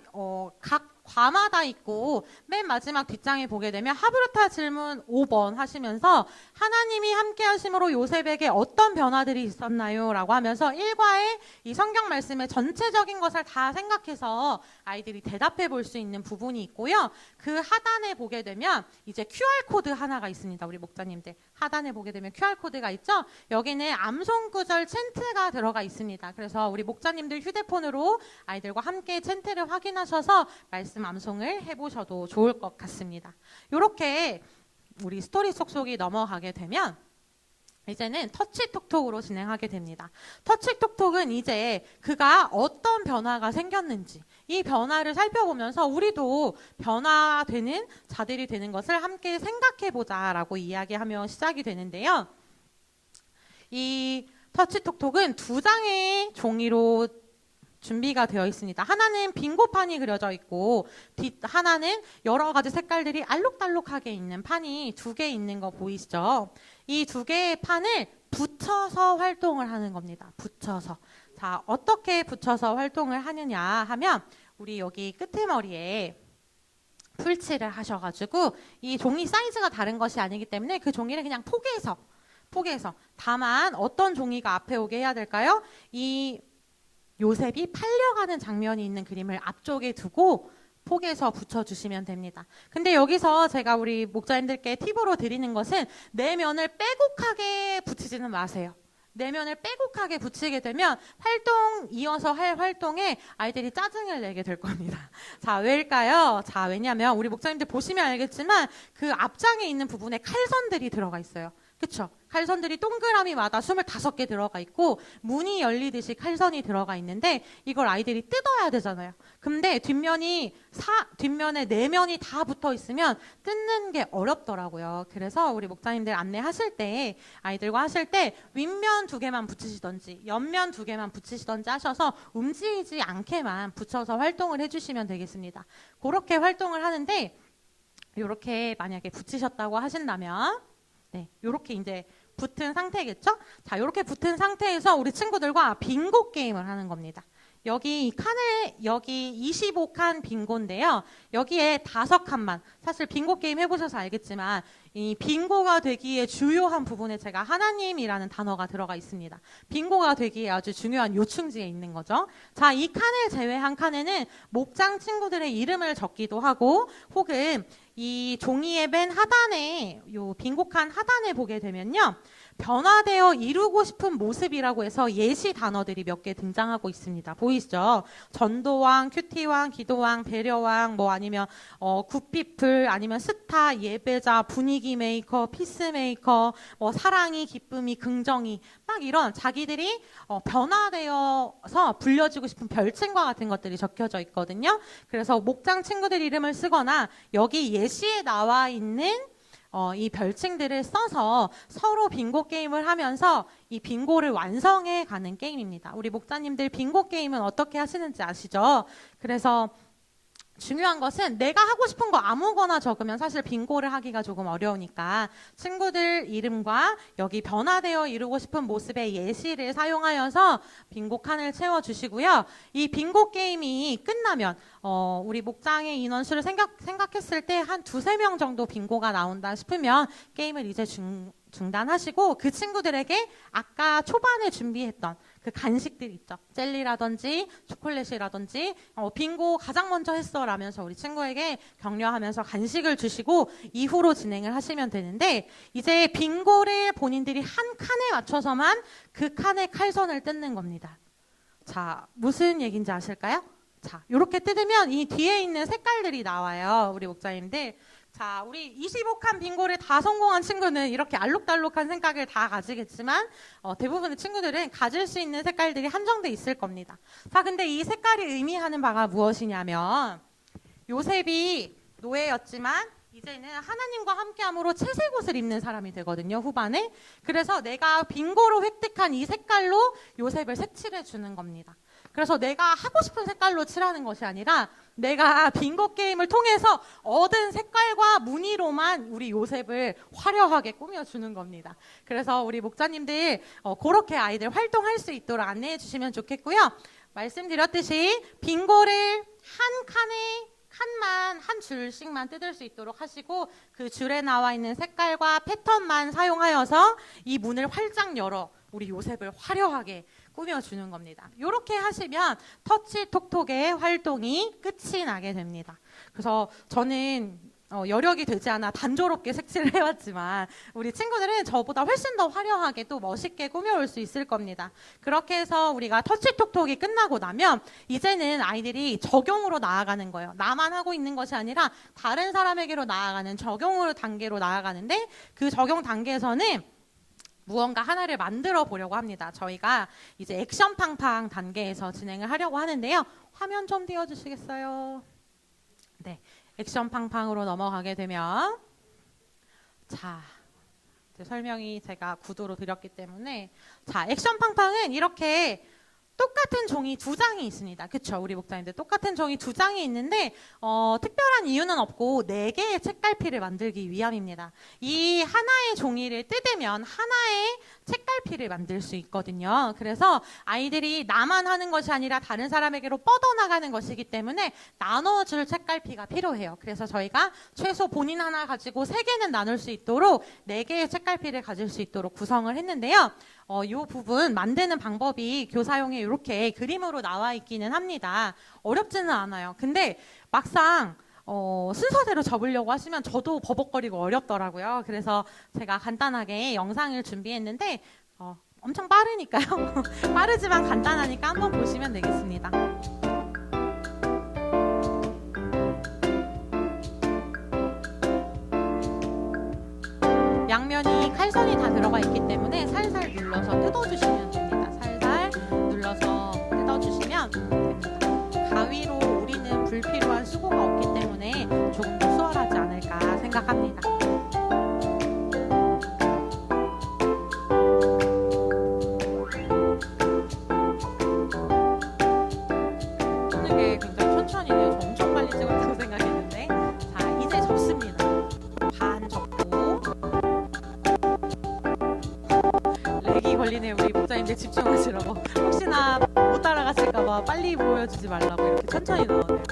Speaker 1: 각 과마다 있고 맨 마지막 뒷장에 보게 되면 하브루타 질문 5번 하시면서 하나님이 함께 하심으로 요셉에게 어떤 변화들이 있었나요? 라고 하면서 1과의 이 성경 말씀의 전체적인 것을 다 생각해서 아이들이 대답해 볼 수 있는 부분이 있고요. 그 하단에 보게 되면 이제 QR코드 하나가 있습니다. 우리 목자님들 하단에 보게 되면 QR코드가 있죠. 여기는 암송구절 챈트가 들어가 있습니다. 그래서 우리 목자님들 휴대폰으로 아이들과 함께 챈트를 확인하셔서 말씀 암송을 해보셔도 좋을 것 같습니다. 이렇게 우리 스토리 속속이 넘어가게 되면 이제는 터치톡톡으로 진행하게 됩니다. 터치톡톡은 이제 그가 어떤 변화가 생겼는지 이 변화를 살펴보면서 우리도 변화되는 자들이 되는 것을 함께 생각해보자라고 이야기하며 시작이 되는데요. 이 터치톡톡은 2장의 종이로 준비가 되어 있습니다. 하나는 빙고판이 그려져 있고 하나는 여러 가지 색깔들이 알록달록하게 있는 판이 2개 있는 거 보이시죠? 이 2개의 판을 붙여서 활동을 하는 겁니다. 붙여서. 자, 어떻게 붙여서 활동을 하느냐 하면 우리 여기 끄트머리에 풀칠을 하셔가지고 이 종이 사이즈가 다른 것이 아니기 때문에 그 종이를 그냥 포개서 다만 어떤 종이가 앞에 오게 해야 될까요? 이 요셉이 팔려가는 장면이 있는 그림을 앞쪽에 두고 포개서 붙여주시면 됩니다. 근데 여기서 제가 우리 목자님들께 팁으로 드리는 것은 내면을 빼곡하게 붙이지는 마세요. 내면을 빼곡하게 붙이게 되면 이어서 할 활동에 아이들이 짜증을 내게 될 겁니다. 자, 왜일까요? 자, 왜냐면 우리 목자님들 보시면 알겠지만 그 앞장에 있는 부분에 칼선들이 들어가 있어요. 그쵸? 칼선들이 동그라미마다 25개 들어가 있고 문이 열리듯이 칼선이 들어가 있는데 이걸 아이들이 뜯어야 되잖아요. 근데 뒷면에 내면이 다 붙어 있으면 뜯는 게 어렵더라고요. 그래서 우리 목사님들 안내하실 때 아이들과 하실 때 윗면 2개만 붙이시던지 옆면 2개만 붙이시던지 하셔서 움직이지 않게만 붙여서 활동을 해주시면 되겠습니다. 그렇게 활동을 하는데 이렇게 만약에 붙이셨다고 하신다면 네, 이렇게 이제 붙은 상태겠죠? 자, 이렇게 붙은 상태에서 우리 친구들과 빙고 게임을 하는 겁니다. 여기 이 칸을 여기 25칸 빙고인데요. 여기에 5칸만, 사실 빙고 게임 해보셔서 알겠지만 이 빙고가 되기에 주요한 부분에 제가 하나님이라는 단어가 들어가 있습니다. 빙고가 되기에 아주 중요한 요충지에 있는 거죠. 자, 이 칸을 제외한 칸에는 목장 친구들의 이름을 적기도 하고, 혹은 이 종이의 맨 하단에, 요 빙고 칸 하단에 보게 되면요, 변화되어 이루고 싶은 모습이라고 해서 예시 단어들이 몇 개 등장하고 있습니다. 보이시죠? 전도왕, 큐티왕, 기도왕, 배려왕, 뭐 아니면 굿피플, 아니면 스타, 예배자, 분위기 메이커, 피스메이커, 뭐 사랑이, 기쁨이, 긍정이, 막 이런 자기들이 변화되어서 불려지고 싶은 별칭과 같은 것들이 적혀져 있거든요. 그래서 목장 친구들 이름을 쓰거나 여기 예시에 나와 있는 이 별칭들을 써서 서로 빙고 게임을 하면서 이 빙고를 완성해 가는 게임입니다. 우리 목사님들 빙고 게임은 어떻게 하시는지 아시죠? 그래서 중요한 것은 내가 하고 싶은 거 아무거나 적으면 사실 빙고를 하기가 조금 어려우니까 친구들 이름과 여기 변화되어 이루고 싶은 모습의 예시를 사용하여서 빙고 칸을 채워주시고요. 이 빙고 게임이 끝나면 우리 목장의 인원수를 생각했을 때 한 2-3명 정도 빙고가 나온다 싶으면 게임을 이제 중단하시고 그 친구들에게 아까 초반에 준비했던 그 간식들 있죠. 젤리라든지 초콜릿이라든지 빙고 가장 먼저 했어 라면서 우리 친구에게 격려하면서 간식을 주시고 이후로 진행을 하시면 되는데, 이제 빙고를 본인들이 한 칸에 맞춰서만 그 칸의 칼선을 뜯는 겁니다. 자, 무슨 얘기인지 아실까요? 자, 이렇게 뜯으면 이 뒤에 있는 색깔들이 나와요. 우리 목사님들. 자, 우리 25칸 빙고를 다 성공한 친구는 이렇게 알록달록한 생각을 다 가지겠지만 대부분의 친구들은 가질 수 있는 색깔들이 한정돼 있을 겁니다. 자, 근데 이 색깔이 의미하는 바가 무엇이냐면 요셉이 노예였지만 이제는 하나님과 함께함으로 채색 옷을 입는 사람이 되거든요, 후반에. 그래서 내가 빙고로 획득한 이 색깔로 요셉을 색칠해 주는 겁니다. 그래서 내가 하고 싶은 색깔로 칠하는 것이 아니라 내가 빙고 게임을 통해서 얻은 색깔과 무늬로만 우리 요셉을 화려하게 꾸며주는 겁니다. 그래서 우리 목자님들 그렇게 아이들 활동할 수 있도록 안내해 주시면 좋겠고요. 말씀드렸듯이 빙고를 한 칸만 한 줄씩만 뜯을 수 있도록 하시고 그 줄에 나와 있는 색깔과 패턴만 사용하여서 이 문을 활짝 열어 우리 요셉을 화려하게 꾸며주는 겁니다. 이렇게 하시면 터치톡톡의 활동이 끝이 나게 됩니다. 그래서 저는 여력이 되지 않아 단조롭게 색칠을 해왔지만 우리 친구들은 저보다 훨씬 더 화려하게 또 멋있게 꾸며올 수 있을 겁니다. 그렇게 해서 우리가 터치톡톡이 끝나고 나면 이제는 아이들이 적용으로 나아가는 거예요. 나만 하고 있는 것이 아니라 다른 사람에게로 나아가는 적용으로 단계로 나아가는데, 그 적용 단계에서는 무언가 하나를 만들어 보려고 합니다. 저희가 이제 액션 팡팡 단계에서 진행을 하려고 하는데요. 화면 좀 띄워주시겠어요? 네, 액션 팡팡으로 넘어가게 되면, 자, 설명이 제가 구도로 드렸기 때문에, 자, 액션 팡팡은 이렇게 똑같은 종이 2장이 있습니다. 그쵸? 우리 목장님들 똑같은 종이 2장이 있는데 특별한 이유는 없고 4개의 책갈피를 만들기 위함입니다. 이 하나의 종이를 뜯으면 하나의 책갈피를 만들 수 있거든요. 그래서 아이들이 나만 하는 것이 아니라 다른 사람에게로 뻗어나가는 것이기 때문에 나눠줄 책갈피가 필요해요. 그래서 저희가 최소 본인 하나 가지고 3개는 나눌 수 있도록 4개의 책갈피를 가질 수 있도록 구성을 했는데요. 이 부분 만드는 방법이 교사용에 이렇게 그림으로 나와 있기는 합니다. 어렵지는 않아요. 근데 막상 순서대로 접으려고 하시면 저도 버벅거리고 어렵더라고요. 그래서 제가 간단하게 영상을 준비했는데 엄청 빠르니까요. 빠르지만 간단하니까 한번 보시면 되겠습니다. 양면이 칼선이 다 들어가 있기 때문에 살살 눌러서 뜯어주시면 됩니다. 살살 눌러서 뜯어주시면 됩니다. 가위로 오리는 불필요한 수고가 없기 때문에 조금 더 수월하지 않을까 생각합니다. 찍는 게 굉장히 천천히 돼요. 저 엄청 빨리 찍었다고 생각했는데. 자, 이제 접습니다. 반 접고 렉이 걸리네요. 우리 목사님들 집중하시라고. 혹시나 못 따라가실까봐 빨리 보여주지 말라고 이렇게 천천히 나오네요.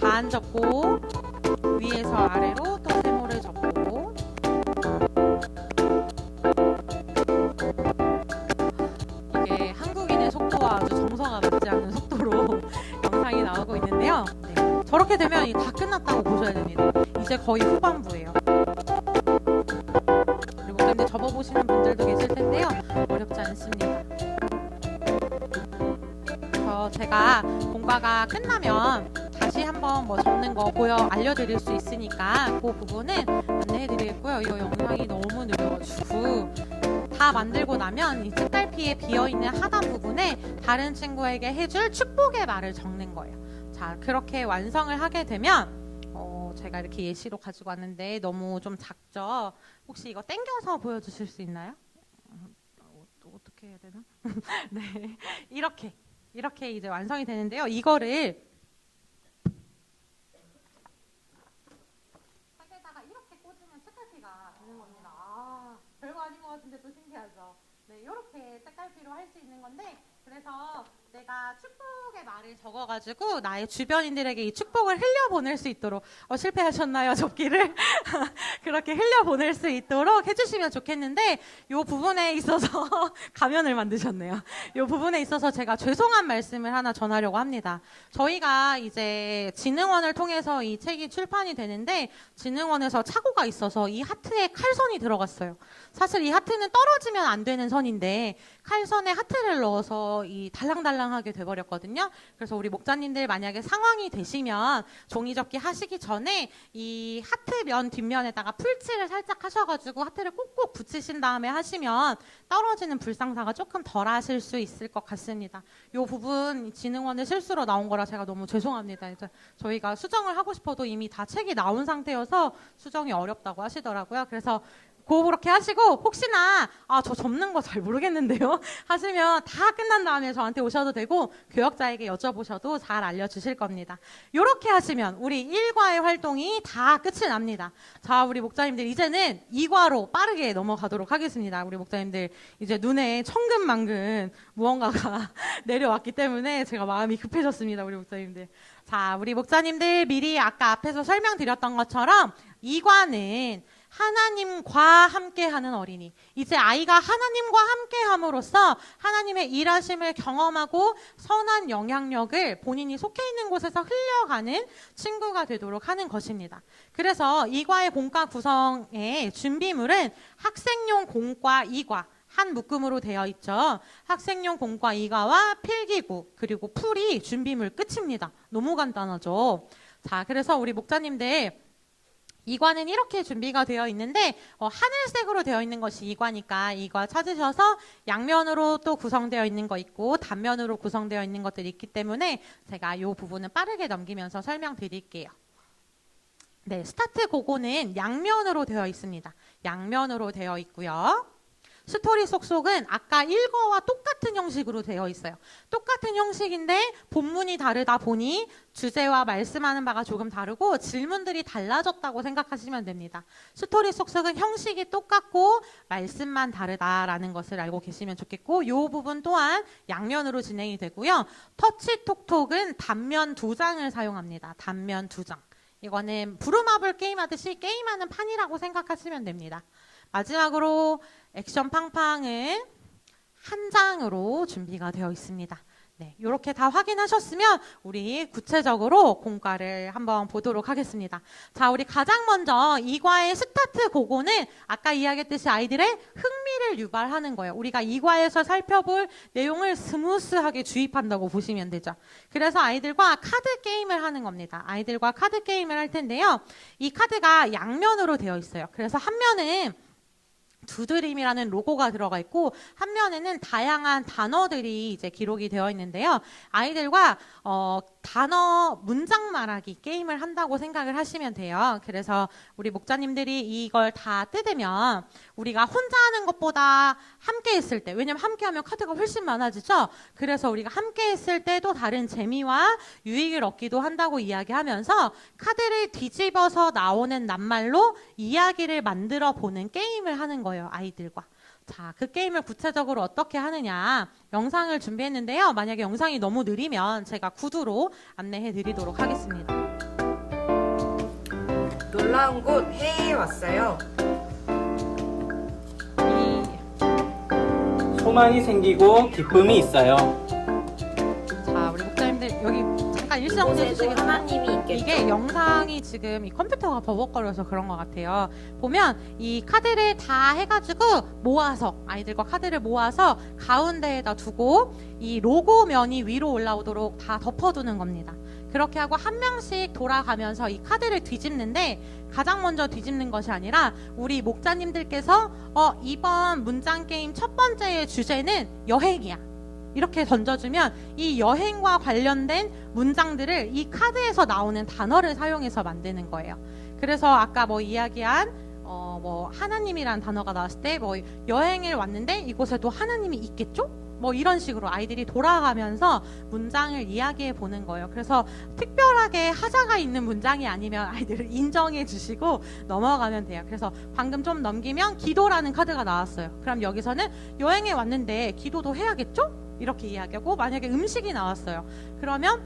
Speaker 1: 반 접고 위에서 아래로 또 세모를 접고 이게 한국인의 속도와 아주 정서가 맞지 않는 속도로 영상이 나오고 있는데요. 네. 저렇게 되면 다 끝났다고 보셔야 됩니다. 이제 거의 후반부예요. 그리고 근데 접어보시는 분들도 계실 텐데요. 어렵지 않습니다. 제가 공과가 끝나면 다시 한번 뭐 접는 거 알려드릴 수 있으니까 그 부분은 안내해드리겠고요. 이거 영상이 너무 느려가지고 다 만들고 나면 이 책갈피에 비어있는 하단 부분에 다른 친구에게 해줄 축복의 말을 적는 거예요. 자, 그렇게 완성을 하게 되면 제가 이렇게 예시로 가지고 왔는데 너무 좀 작죠? 혹시 이거 당겨서 보여주실 수 있나요? 어떻게 해야 되나? 네, 이렇게 이제 완성이 되는데요. 이거를 책에다가 이렇게 꽂으면 책갈피가 되는 겁니다. 아, 별거 아닌 것 같은데 또 신기하죠? 네, 이렇게 책갈피로 할 수 있는 건데, 그래서 내가 축복의 말을 적어가지고 나의 주변인들에게 이 축복을 흘려보낼 수 있도록 실패하셨나요? 접기를? 그렇게 흘려보낼 수 있도록 해주시면 좋겠는데 이 부분에 있어서 가면을 만드셨네요. 이 부분에 있어서 제가 죄송한 말씀을 하나 전하려고 합니다. 저희가 이제 진흥원을 통해서 이 책이 출판이 되는데 진흥원에서 착오가 있어서 이 하트에 칼선이 들어갔어요. 사실 이 하트는 떨어지면 안 되는 선인데 칼선에 하트를 넣어서 이 달랑달랑하게 돼버렸거든요. 그래서 우리 목자님들 만약에 상황이 되시면 종이접기 하시기 전에 이 하트면 뒷면에다가 풀칠을 살짝 하셔가지고 하트를 꼭꼭 붙이신 다음에 하시면 떨어지는 불상사가 조금 덜 하실 수 있을 것 같습니다. 이 부분 진흥원의 실수로 나온 거라 제가 너무 죄송합니다. 이제 저희가 수정을 하고 싶어도 이미 다 책이 나온 상태여서 수정이 어렵다고 하시더라고요. 그래서 그렇게 하시고 혹시나 저 접는 거 잘 모르겠는데요 하시면 다 끝난 다음에 저한테 오셔도 되고 교역자에게 여쭤보셔도 잘 알려주실 겁니다. 이렇게 하시면 우리 1과의 활동이 다 끝이 납니다. 자, 우리 목자님들 이제는 2과로 빠르게 넘어가도록 하겠습니다. 우리 목자님들 이제 눈에 천근만근 무언가가 내려왔기 때문에 제가 마음이 급해졌습니다. 우리 목자님들. 자, 우리 목자님들 미리 아까 앞에서 설명드렸던 것처럼 2과는 하나님과 함께하는 어린이. 이제 아이가 하나님과 함께함으로써 하나님의 일하심을 경험하고 선한 영향력을 본인이 속해 있는 곳에서 흘려가는 친구가 되도록 하는 것입니다. 그래서 이과의 공과 구성의 준비물은 학생용 공과 2과 한 묶음으로 되어 있죠. 학생용 공과 2과와 필기구 그리고 풀이 준비물 끝입니다. 너무 간단하죠. 자, 그래서 우리 목자님들 이과는 이렇게 준비가 되어 있는데 하늘색으로 되어 있는 것이 이과니까 이과 찾으셔서 양면으로 또 구성되어 있는 거 있고 단면으로 구성되어 있는 것들이 있기 때문에 제가 이 부분은 빠르게 넘기면서 설명드릴게요. 네, 스타트 고고는 양면으로 되어 있습니다. 양면으로 되어 있고요. 스토리 속속은 아까 1과와 똑같은 형식으로 되어 있어요. 똑같은 형식인데 본문이 다르다 보니 주제와 말씀하는 바가 조금 다르고 질문들이 달라졌다고 생각하시면 됩니다. 스토리 속속은 형식이 똑같고 말씀만 다르다라는 것을 알고 계시면 좋겠고 이 부분 또한 양면으로 진행이 되고요. 터치톡톡은 단면 2장을 사용합니다. 단면 2장. 이거는 부루마블 게임하듯이 게임하는 판이라고 생각하시면 됩니다. 마지막으로 액션 팡팡은 한 장으로 준비가 되어 있습니다. 네, 이렇게 다 확인하셨으면 우리 구체적으로 공과를 한번 보도록 하겠습니다. 자, 우리 가장 먼저 이과의 스타트 고고는 아까 이야기했듯이 아이들의 흥미를 유발하는 거예요. 우리가 이과에서 살펴볼 내용을 스무스하게 주입한다고 보시면 되죠. 그래서 아이들과 카드 게임을 하는 겁니다. 아이들과 카드 게임을 할 텐데요. 이 카드가 양면으로 되어 있어요. 그래서 한 면은 두드림이라는 로고가 들어가 있고 한 면에는 다양한 단어들이 이제 기록이 되어 있는데요. 아이들과 단어 문장 말하기 게임을 한다고 생각을 하시면 돼요. 그래서 우리 목자님들이 이걸 다 뜯으면 우리가 혼자 하는 것보다 함께 했을 때, 왜냐면 함께 하면 카드가 훨씬 많아지죠. 그래서 우리가 함께 했을 때 또 다른 재미와 유익을 얻기도 한다고 이야기하면서 카드를 뒤집어서 나오는 낱말로 이야기를 만들어 보는 게임을 하는 거예요. 아이들과. 자, 그 게임을 구체적으로 어떻게 하느냐 영상을 준비했는데요. 만약에 영상이 너무 느리면 제가 구두로 안내해 드리도록 하겠습니다.
Speaker 2: 놀라운 곳 해외에 왔어요.
Speaker 3: 소망이 생기고 기쁨이 있어요.
Speaker 1: 자, 우리 목사님들 여기 잠깐 일시정지
Speaker 2: 이곳에도
Speaker 1: 해주시겠어요?
Speaker 2: 하나님이 있겠죠.
Speaker 1: 이게 영상이 지금 이 컴퓨터가 버벅거려서 그런 것 같아요. 보면 이 카드를 다 해가지고 모아서 아이들과 카드를 모아서 가운데에다 두고 이 로고면이 위로 올라오도록 다 덮어두는 겁니다. 그렇게 하고 한 명씩 돌아가면서 이 카드를 뒤집는데 가장 먼저 뒤집는 것이 아니라 우리 목자님들께서 이번 문장 게임 첫 번째의 주제는 여행이야. 이렇게 던져주면 이 여행과 관련된 문장들을 이 카드에서 나오는 단어를 사용해서 만드는 거예요. 그래서 아까 뭐 이야기한 뭐 하나님이란 단어가 나왔을 때 뭐 여행을 왔는데 이곳에도 하나님이 있겠죠? 뭐 이런 식으로 아이들이 돌아가면서 문장을 이야기해 보는 거예요. 그래서 특별하게 하자가 있는 문장이 아니면 아이들을 인정해 주시고 넘어가면 돼요. 그래서 방금 좀 넘기면 기도라는 카드가 나왔어요. 그럼 여기서는 여행에 왔는데 기도도 해야겠죠? 이렇게 이야기하고, 만약에 음식이 나왔어요. 그러면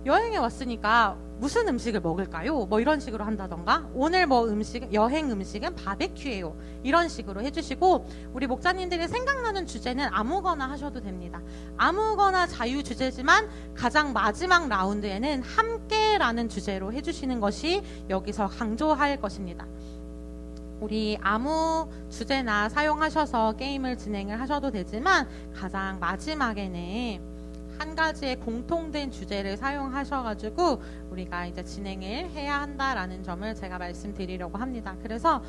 Speaker 1: 여행에 왔으니까 무슨 음식을 먹을까요? 뭐 이런 식으로 한다던가, 오늘 뭐 여행 음식은 바베큐예요. 이런 식으로 해주시고, 우리 목사님들이 생각나는 주제는 아무거나 하셔도 됩니다. 아무거나 자유 주제지만 가장 마지막 라운드에는 함께라는 주제로 해주시는 것이 여기서 강조할 것입니다. 우리 아무 주제나 사용하셔서 게임을 진행을 하셔도 되지만 가장 마지막에는 한 가지의 공통된 주제를 사용하셔가지고 우리가 이제 진행을 해야 한다라는 점을 제가 말씀드리려고 합니다. 그래서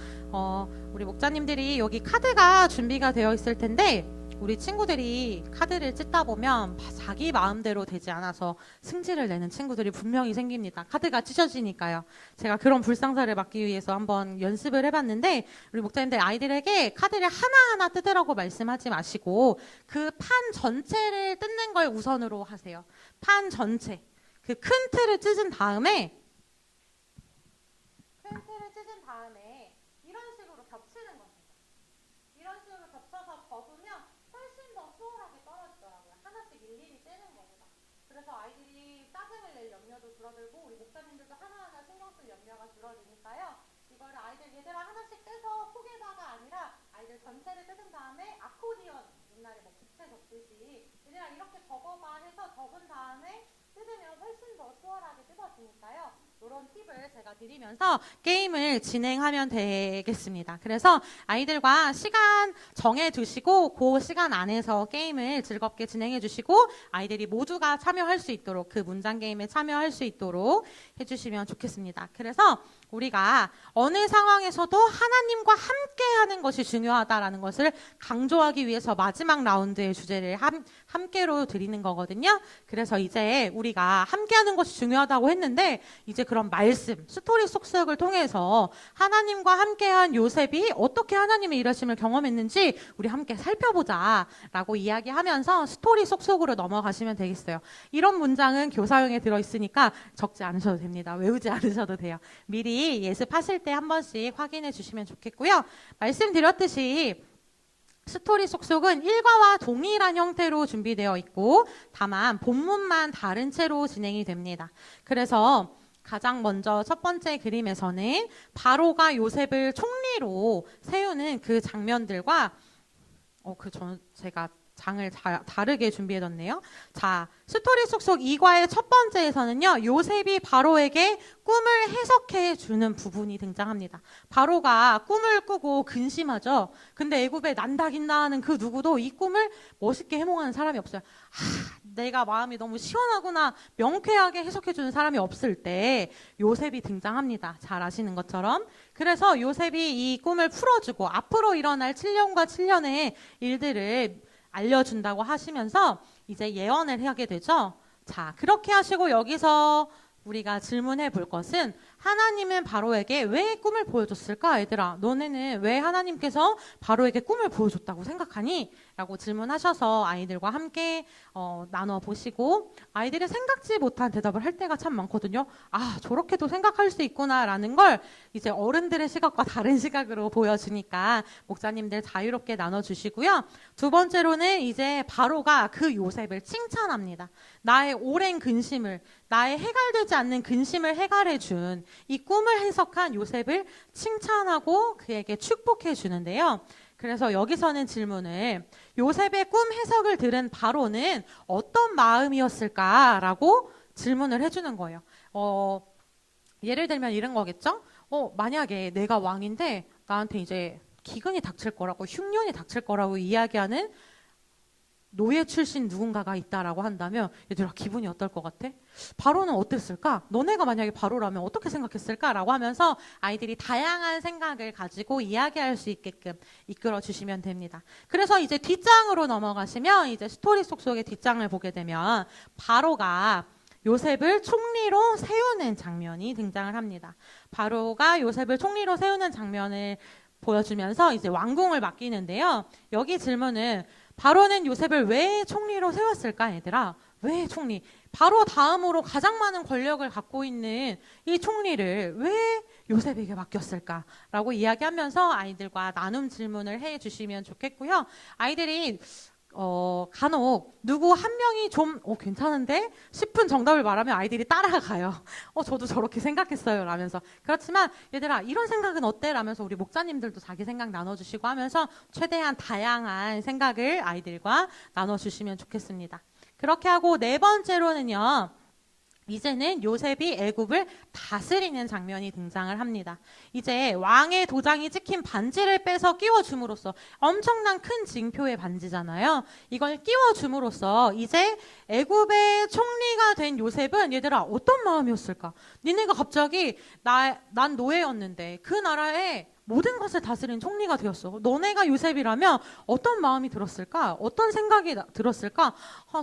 Speaker 1: 우리 목자님들이 여기 카드가 준비가 되어 있을 텐데, 우리 친구들이 카드를 찢다 보면 자기 마음대로 되지 않아서 승질을 내는 친구들이 분명히 생깁니다. 카드가 찢어지니까요. 제가 그런 불상사를 막기 위해서 한번 연습을 해봤는데, 우리 목자님들 아이들에게 카드를 하나하나 뜯으라고 말씀하지 마시고 그 판 전체를 뜯는 걸 우선으로 하세요. 판 전체. 그 큰 틀을 찢은 다음에 이런 식으로 겹치는 겁니다. 이런 식으로 겹쳐서 접으면 훨씬 더 수월하게 떨어지더라고요. 하나씩 일일이 떼는 겁니다. 그래서 아이들이 짜증을 낼 염려도 줄어들고 우리 목사님들도 하나하나 신경 쓸 염려가 줄어드니까요. 이거를 아이들 얘들아 하나씩 떼서 포개다가 아니라 아이들 전체를 뜯은 다음에 아코디언 옛날에 뭐 부채 접듯이 얘들아 이렇게 접어봐 해서 접은 다음에 뜯으면 훨씬 더 수월하게 뜯어지니까요. 이런 팁을 제가 드리면서 게임을 진행하면 되겠습니다. 그래서 아이들과 시간 정해두시고 그 시간 안에서 게임을 즐겁게 진행해 주시고 아이들이 모두가 참여할 수 있도록, 그 문장 게임에 참여할 수 있도록 해주시면 좋겠습니다. 그래서 우리가 어느 상황에서도 하나님과 함께하는 것이 중요하다라는 것을 강조하기 위해서 마지막 라운드의 주제를 함께로 드리는 거거든요. 그래서 이제 우리가 함께하는 것이 중요하다고 했는데, 이제 그런 말씀, 스토리 속삭을 통해서 하나님과 함께한 요셉이 어떻게 하나님의 일하심을 경험했는지 우리 함께 살펴보자 라고 이야기하면서 스토리 속속으로 넘어가시면 되겠어요. 이런 문장은 교사용에 들어있으니까 적지 않으셔도 됩니다. 외우지 않으셔도 돼요. 미리 예습하실 때 한 번씩 확인해 주시면 좋겠고요. 말씀드렸듯이 스토리 속속은 일과와 동일한 형태로 준비되어 있고 다만 본문만 다른 채로 진행이 됩니다. 그래서 가장 먼저 첫 번째 그림에서는 바로가 요셉을 총리로 세우는 그 장면들과 제가 장을 다르게 준비해뒀네요. 자, 스토리 속속 2과의 첫 번째에서는요, 요셉이 바로에게 꿈을 해석해 주는 부분이 등장합니다. 바로가 꿈을 꾸고 근심하죠. 근데 애굽에 난다긴나 하는 그 누구도 이 꿈을 멋있게 해몽하는 사람이 없어요. 내가 마음이 너무 시원하구나, 명쾌하게 해석해 주는 사람이 없을 때 요셉이 등장합니다. 잘 아시는 것처럼. 그래서 요셉이 이 꿈을 풀어주고 앞으로 일어날 7년과 7년의 일들을 알려준다고 하시면서 이제 예언을 하게 되죠. 자, 그렇게 하시고 여기서 우리가 질문해 볼 것은, 하나님은 바로에게 왜 꿈을 보여줬을까? 얘들아, 너네는 왜 하나님께서 바로에게 꿈을 보여줬다고 생각하니? 라고 질문하셔서 아이들과 함께 나눠보시고 아이들이 생각지 못한 대답을 할 때가 참 많거든요. 아, 저렇게도 생각할 수 있구나라는 걸 이제 어른들의 시각과 다른 시각으로 보여주니까 목사님들 자유롭게 나눠주시고요. 두 번째로는 이제 바로가 그 요셉을 칭찬합니다. 나의 오랜 근심을, 나의 해결되지 않는 근심을 해결해 준 이 꿈을 해석한 요셉을 칭찬하고 그에게 축복해 주는데요. 그래서 여기서는 질문을 요셉의 꿈 해석을 들은 바로는 어떤 마음이었을까라고 질문을 해주는 거예요. 예를 들면 이런 거겠죠? 만약에 내가 왕인데 나한테 이제 기근이 닥칠 거라고 흉년이 닥칠 거라고 이야기하는 노예 출신 누군가가 있다라고 한다면 얘들아 기분이 어떨 것 같아? 바로는 어땠을까? 너네가 만약에 바로라면 어떻게 생각했을까라고 하면서 아이들이 다양한 생각을 가지고 이야기할 수 있게끔 이끌어 주시면 됩니다. 그래서 이제 뒷장으로 넘어가시면 이제 스토리 속의 뒷장을 보게 되면 바로가 요셉을 총리로 세우는 장면이 등장을 합니다. 바로가 요셉을 총리로 세우는 장면을 보여주면서 이제 왕궁을 맡기는데요. 여기 질문은 바로는 요셉을 왜 총리로 세웠을까, 얘들아? 왜 총리? 바로 다음으로 가장 많은 권력을 갖고 있는 이 총리를 왜 요셉에게 맡겼을까라고 이야기하면서 아이들과 나눔 질문을 해 주시면 좋겠고요. 아이들이 간혹 누구 한 명이 좀 괜찮은데 싶은 정답을 말하면 아이들이 따라가요. 저도 저렇게 생각했어요 라면서. 그렇지만 얘들아 이런 생각은 어때? 라면서 우리 목사님들도 자기 생각 나눠주시고 하면서 최대한 다양한 생각을 아이들과 나눠주시면 좋겠습니다. 그렇게 하고 네 번째로는요. 이제는 요셉이 애굽을 다스리는 장면이 등장을 합니다. 이제 왕의 도장이 찍힌 반지를 빼서 끼워줌으로써 엄청난 큰 징표의 반지잖아요. 이걸 끼워줌으로써 이제 애굽의 총리가 된 요셉은 얘들아 어떤 마음이었을까? 니네가 갑자기 난 노예였는데 그 나라에 모든 것을 다스린 총리가 되었어. 너네가 요셉이라면 어떤 마음이 들었을까? 어떤 생각이 들었을까?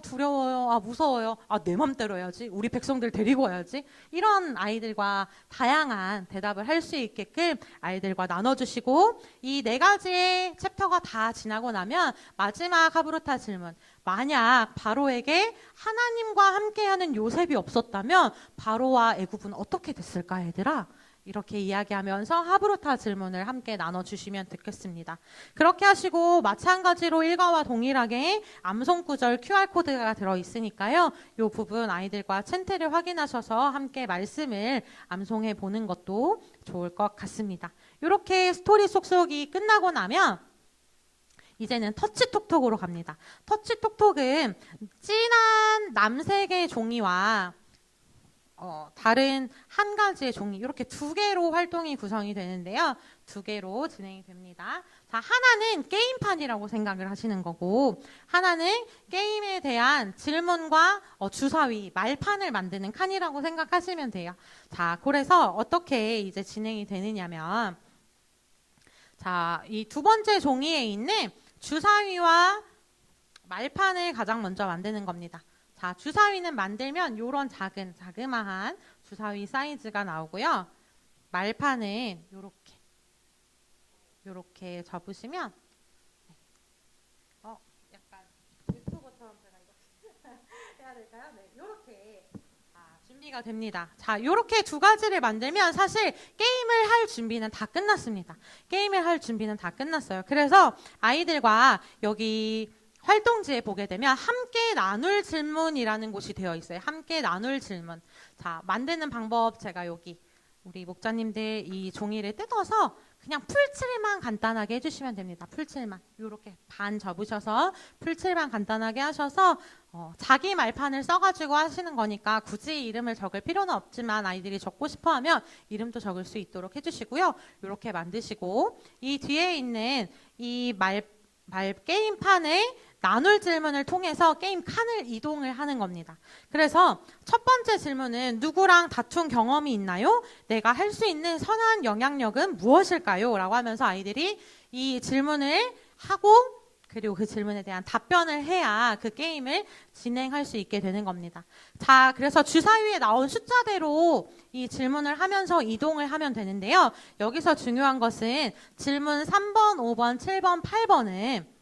Speaker 1: 두려워요. 무서워요. 내 맘대로 해야지. 우리 백성들 데리고 와야지. 이런 아이들과 다양한 대답을 할 수 있게끔 아이들과 나눠주시고 이 네 가지의 챕터가 다 지나고 나면 마지막 하브루타 질문. 만약 바로에게 하나님과 함께하는 요셉이 없었다면 바로와 애굽은 어떻게 됐을까, 얘들아? 이렇게 이야기하면서 하브루타 질문을 함께 나눠주시면 좋겠습니다. 그렇게 하시고 마찬가지로 일과와 동일하게 암송구절 QR코드가 들어있으니까요. 이 부분 아이들과 챈트를 확인하셔서 함께 말씀을 암송해 보는 것도 좋을 것 같습니다. 이렇게 스토리 속속이 끝나고 나면 이제는 터치톡톡으로 갑니다. 터치톡톡은 진한 남색의 종이와 다른 한 가지의 종이 이렇게 두 개로 활동이 구성이 되는데요. 두 개로 진행이 됩니다. 자, 하나는 게임판이라고 생각을 하시는 거고 하나는 게임에 대한 질문과 주사위, 말판을 만드는 칸이라고 생각하시면 돼요. 자, 그래서 어떻게 이제 진행이 되느냐면 자, 이 두 번째 종이에 있는 주사위와 말판을 가장 먼저 만드는 겁니다. 자, 주사위는 만들면 이런 자그마한 주사위 사이즈가 나오고요. 말판은 요렇게 접으시면 약간 유튜버처럼 제가 이거 해야 될까요? 네, 요렇게 준비가 됩니다. 자, 요렇게 두 가지를 만들면 사실 게임을 할 준비는 다 끝났습니다. 게임을 할 준비는 다 끝났어요. 그래서 아이들과 여기 활동지에 보게 되면 함께 나눌 질문이라는 곳이 되어 있어요. 함께 나눌 질문. 자, 만드는 방법 제가 여기 우리 목자님들 이 종이를 뜯어서 그냥 풀칠만 간단하게 해주시면 됩니다. 풀칠만 이렇게 반 접으셔서 풀칠만 간단하게 하셔서 자기 말판을 써가지고 하시는 거니까 굳이 이름을 적을 필요는 없지만 아이들이 적고 싶어하면 이름도 적을 수 있도록 해주시고요. 이렇게 만드시고 이 뒤에 있는 이 게임판을 나눌 질문을 통해서 게임 칸을 이동을 하는 겁니다. 그래서 첫 번째 질문은 누구랑 다툰 경험이 있나요? 내가 할 수 있는 선한 영향력은 무엇일까요? 라고 하면서 아이들이 이 질문을 하고 그리고 그 질문에 대한 답변을 해야 그 게임을 진행할 수 있게 되는 겁니다. 자, 그래서 주사위에 나온 숫자대로 이 질문을 하면서 이동을 하면 되는데요. 여기서 중요한 것은 질문 3번, 5번, 7번, 8번은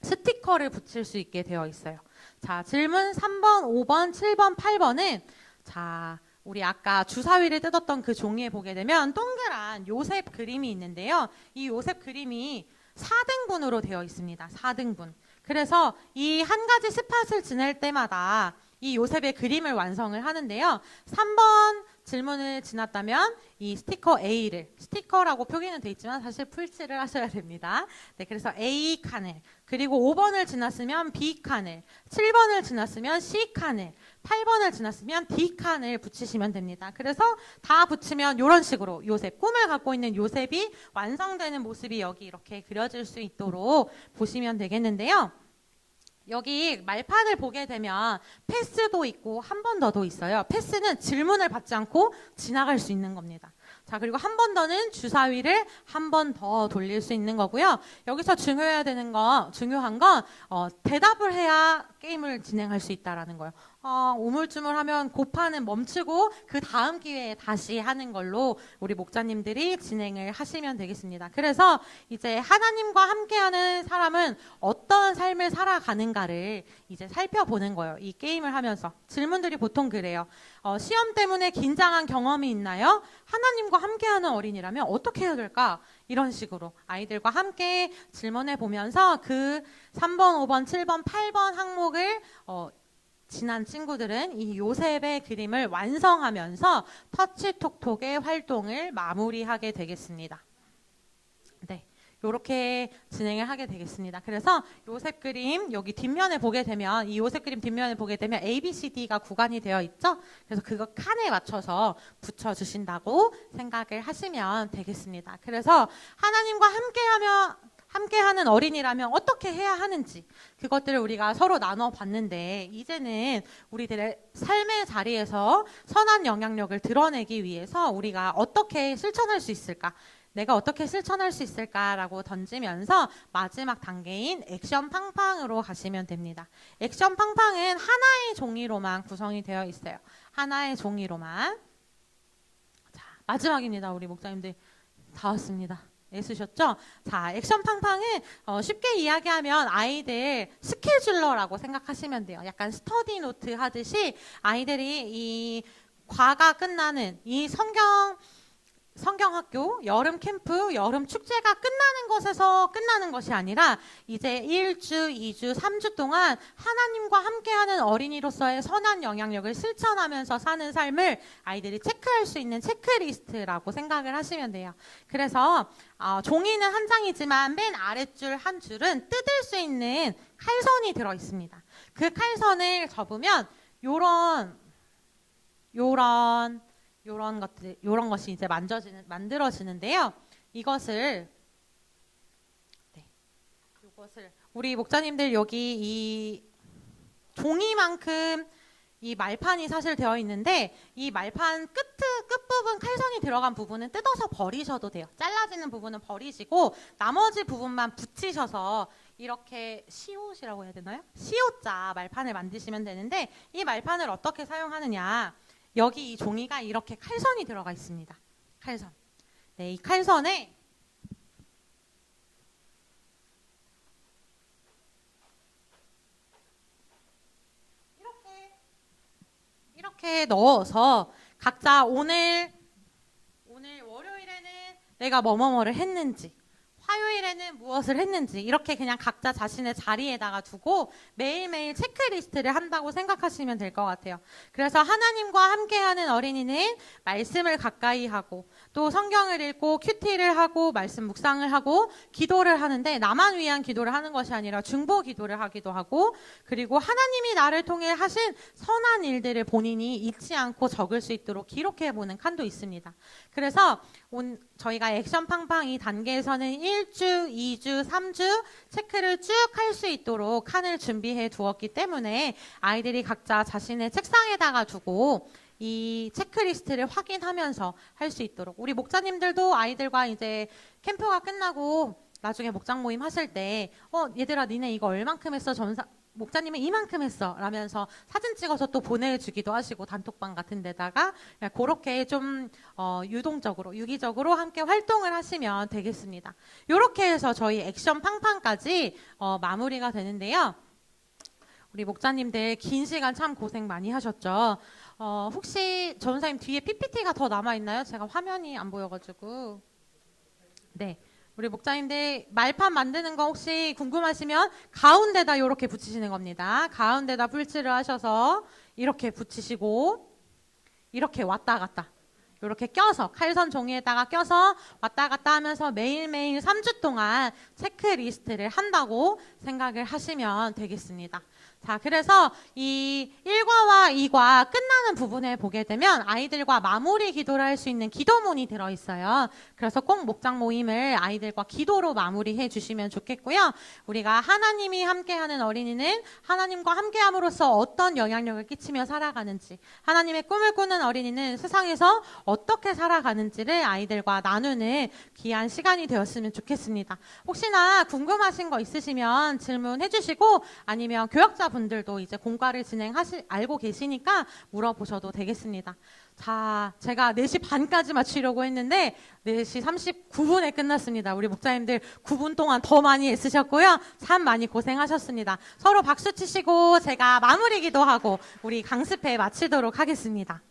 Speaker 1: 스티커를 붙일 수 있게 되어 있어요. 자, 질문 3번, 5번, 7번, 8번은 자, 우리 아까 주사위를 뜯었던 그 종이에 보게 되면 동그란 요셉 그림이 있는데요. 이 요셉 그림이 4등분으로 되어 있습니다. 4등분. 그래서 이 한 가지 스팟을 지낼 때마다 이 요셉의 그림을 완성을 하는데요. 3번 질문을 지났다면 이 스티커 A를, 스티커라고 표기는 돼 있지만 사실 풀칠을 하셔야 됩니다. 네, 그래서 A 칸을, 그리고 5번을 지났으면 B 칸을, 7번을 지났으면 C 칸을, 8번을 지났으면 D 칸을 붙이시면 됩니다. 그래서 다 붙이면 이런 식으로 요셉, 꿈을 갖고 있는 요셉이 완성되는 모습이 여기 이렇게 그려질 수 있도록 보시면 되겠는데요. 여기 말판을 보게 되면 패스도 있고 한 번 더도 있어요. 패스는 질문을 받지 않고 지나갈 수 있는 겁니다. 자, 그리고 한 번 더는 주사위를 한 번 더 돌릴 수 있는 거고요. 여기서 중요한 건 대답을 해야 게임을 진행할 수 있다라는 거예요. 우물쭈물하면 고파는 멈추고 그 다음 기회에 다시 하는 걸로 우리 목자님들이 진행을 하시면 되겠습니다. 그래서 이제 하나님과 함께하는 사람은 어떤 삶을 살아가는가를 이제 살펴보는 거예요. 이 게임을 하면서 질문들이 보통 그래요. 시험 때문에 긴장한 경험이 있나요? 하나님과 함께하는 어린이라면 어떻게 해야 될까? 이런 식으로 아이들과 함께 질문해 보면서 그 3번, 5번, 7번, 8번 항목을 지난 친구들은 이 요셉의 그림을 완성하면서 터치톡톡의 활동을 마무리하게 되겠습니다. 네, 이렇게 진행을 하게 되겠습니다. 그래서 요셉 그림 여기 뒷면에 보게 되면 이 요셉 그림 뒷면에 보게 되면 A, B, C, D가 구간이 되어 있죠. 그래서 그거 칸에 맞춰서 붙여주신다고 생각을 하시면 되겠습니다. 그래서 하나님과 함께하는 어린이라면 어떻게 해야 하는지 그것들을 우리가 서로 나눠봤는데 이제는 우리들의 삶의 자리에서 선한 영향력을 드러내기 위해서 우리가 어떻게 실천할 수 있을까? 내가 어떻게 실천할 수 있을까라고 던지면서 마지막 단계인 액션 팡팡으로 가시면 됩니다. 액션 팡팡은 하나의 종이로만 구성이 되어 있어요. 하나의 종이로만. 자, 마지막입니다. 우리 목사님들 다 왔습니다. 애쓰셨죠? 자, 액션 팡팡은 쉽게 이야기하면 아이들 스케줄러라고 생각하시면 돼요. 약간 스터디 노트 하듯이 아이들이 이 과가 끝나는 이 성경학교, 여름 캠프, 여름 축제가 끝나는 것에서 끝나는 것이 아니라 이제 1주, 2주, 3주 동안 하나님과 함께하는 어린이로서의 선한 영향력을 실천하면서 사는 삶을 아이들이 체크할 수 있는 체크리스트라고 생각을 하시면 돼요. 그래서 종이는 한 장이지만 맨 아랫줄 한 줄은 뜯을 수 있는 칼선이 들어 있습니다. 그 칼선을 접으면 요런 것이 이제 만들어지는데요. 이것을 우리 목자님들 여기 이 종이만큼 이 말판이 사실 되어 있는데 이 말판 끝부분 칼선이 들어간 부분은 뜯어서 버리셔도 돼요. 잘라지는 부분은 버리시고 나머지 부분만 붙이셔서 이렇게 시옷이라고 해야 되나요? 시옷자 말판을 만드시면 되는데 이 말판을 어떻게 사용하느냐? 여기 이 종이가 이렇게 칼선이 들어가 있습니다. 칼선. 네, 이 칼선에 이렇게 넣어서 각자 오늘 월요일에는 내가 뭐뭐뭐를 했는지 화요일에는 무엇을 했는지 이렇게 그냥 각자 자신의 자리에다가 두고 매일매일 체크리스트를 한다고 생각하시면 될 것 같아요. 그래서 하나님과 함께하는 어린이는 말씀을 가까이 하고 또 성경을 읽고 큐티를 하고 말씀 묵상을 하고 기도를 하는데 나만 위한 기도를 하는 것이 아니라 중보 기도를 하기도 하고 그리고 하나님이 나를 통해 하신 선한 일들을 본인이 잊지 않고 적을 수 있도록 기록해보는 칸도 있습니다. 그래서 저희가 액션 팡팡 이 단계에서는 1주, 2주, 3주 체크를 쭉 할 수 있도록 칸을 준비해 두었기 때문에 아이들이 각자 자신의 책상에다가 두고 이 체크리스트를 확인하면서 할 수 있도록 우리 목자님들도 아이들과 이제 캠프가 끝나고 나중에 목장 모임 하실 때 얘들아 니네 이거 얼만큼 했어 목자님은 이만큼 했어 라면서 사진 찍어서 또 보내주기도 하시고 단톡방 같은 데다가 그렇게 좀 유동적으로 유기적으로 함께 활동을 하시면 되겠습니다. 이렇게 해서 저희 액션 팡팡까지 마무리가 되는데요. 우리 목자님들 긴 시간 참 고생 많이 하셨죠. 혹시 전사님 뒤에 PPT가 더 남아있나요? 제가 화면이 안 보여가지고. 네. 우리 목자님들 말판 만드는 거 혹시 궁금하시면 가운데다 이렇게 붙이시는 겁니다. 가운데다 풀칠을 하셔서 이렇게 붙이시고 이렇게 왔다 갔다 이렇게 껴서 칼선 종이에다가 껴서 왔다 갔다 하면서 매일매일 3주 동안 체크리스트를 한다고 생각을 하시면 되겠습니다. 자, 그래서 이 1과와 2과 끝나는 부분에 보게 되면 아이들과 마무리 기도를 할 수 있는 기도문이 들어있어요. 그래서 꼭 목장 모임을 아이들과 기도로 마무리해 주시면 좋겠고요. 우리가 하나님이 함께하는 어린이는 하나님과 함께함으로써 어떤 영향력을 끼치며 살아가는지, 하나님의 꿈을 꾸는 어린이는 세상에서 어떻게 살아가는지를 아이들과 나누는 귀한 시간이 되었으면 좋겠습니다. 혹시나 궁금하신 거 있으시면 질문해 주시고 아니면 교역자분들도 이제 공과를 알고 계시니까 물어보셔도 되겠습니다. 자, 제가 4시 반까지 마치려고 했는데 4시 39분에 끝났습니다. 우리 목자님들 9분 동안 더 많이 애쓰셨고요. 참 많이 고생하셨습니다. 서로 박수 치시고 제가 마무리 기도하고 우리 강습회 마치도록 하겠습니다.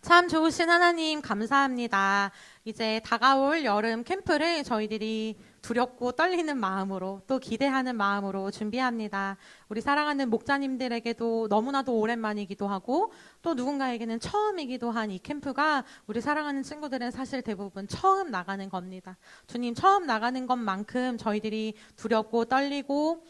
Speaker 1: 참 좋으신 하나님 감사합니다. 이제 다가올 여름 캠프를 저희들이 두렵고 떨리는 마음으로 또 기대하는 마음으로 준비합니다. 우리 사랑하는 목자님들에게도 너무나도 오랜만이기도 하고 또 누군가에게는 처음이기도 한 이 캠프가 우리 사랑하는 친구들은 사실 대부분 처음 나가는 겁니다. 주님, 처음 나가는 것만큼 저희들이 두렵고 떨리고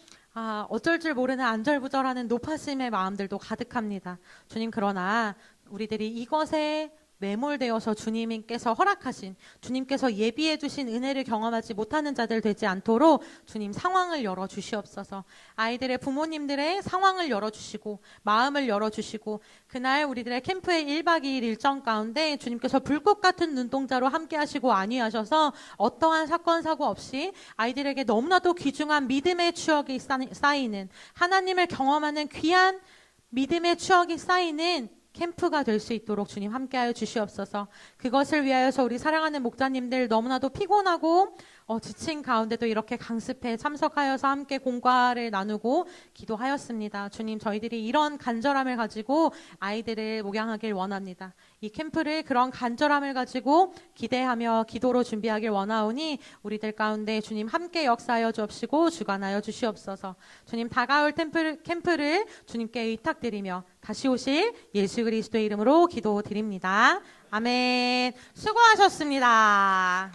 Speaker 1: 어쩔 줄 모르는 안절부절하는 노파심의 마음들도 가득합니다. 주님, 그러나 우리들이 이것에 매몰되어서 주님께서 허락하신, 주님께서 예비해 주신 은혜를 경험하지 못하는 자들 되지 않도록 주님 상황을 열어주시옵소서. 아이들의 부모님들의 상황을 열어주시고 마음을 열어주시고 그날 우리들의 캠프의 1박 2일 일정 가운데 주님께서 불꽃 같은 눈동자로 함께 하시고 안위하셔서 어떠한 사건 사고 없이 아이들에게 너무나도 귀중한 믿음의 추억이 쌓이는, 하나님을 경험하는 귀한 믿음의 추억이 쌓이는 캠프가 될 수 있도록 주님 함께하여 주시옵소서. 그것을 위하여서 우리 사랑하는 목자님들 너무나도 피곤하고 지친 가운데도 이렇게 강습회에 참석하여서 함께 공과를 나누고 기도하였습니다. 주님, 저희들이 이런 간절함을 가지고 아이들을 목양하길 원합니다. 이 캠프를 그런 간절함을 가지고 기대하며 기도로 준비하길 원하오니 우리들 가운데 주님 함께 역사하여 주옵시고 주관하여 주시옵소서. 주님, 다가올 캠프를 주님께 의탁드리며 다시 오실 예수 그리스도의 이름으로 기도드립니다. 아멘. 수고하셨습니다.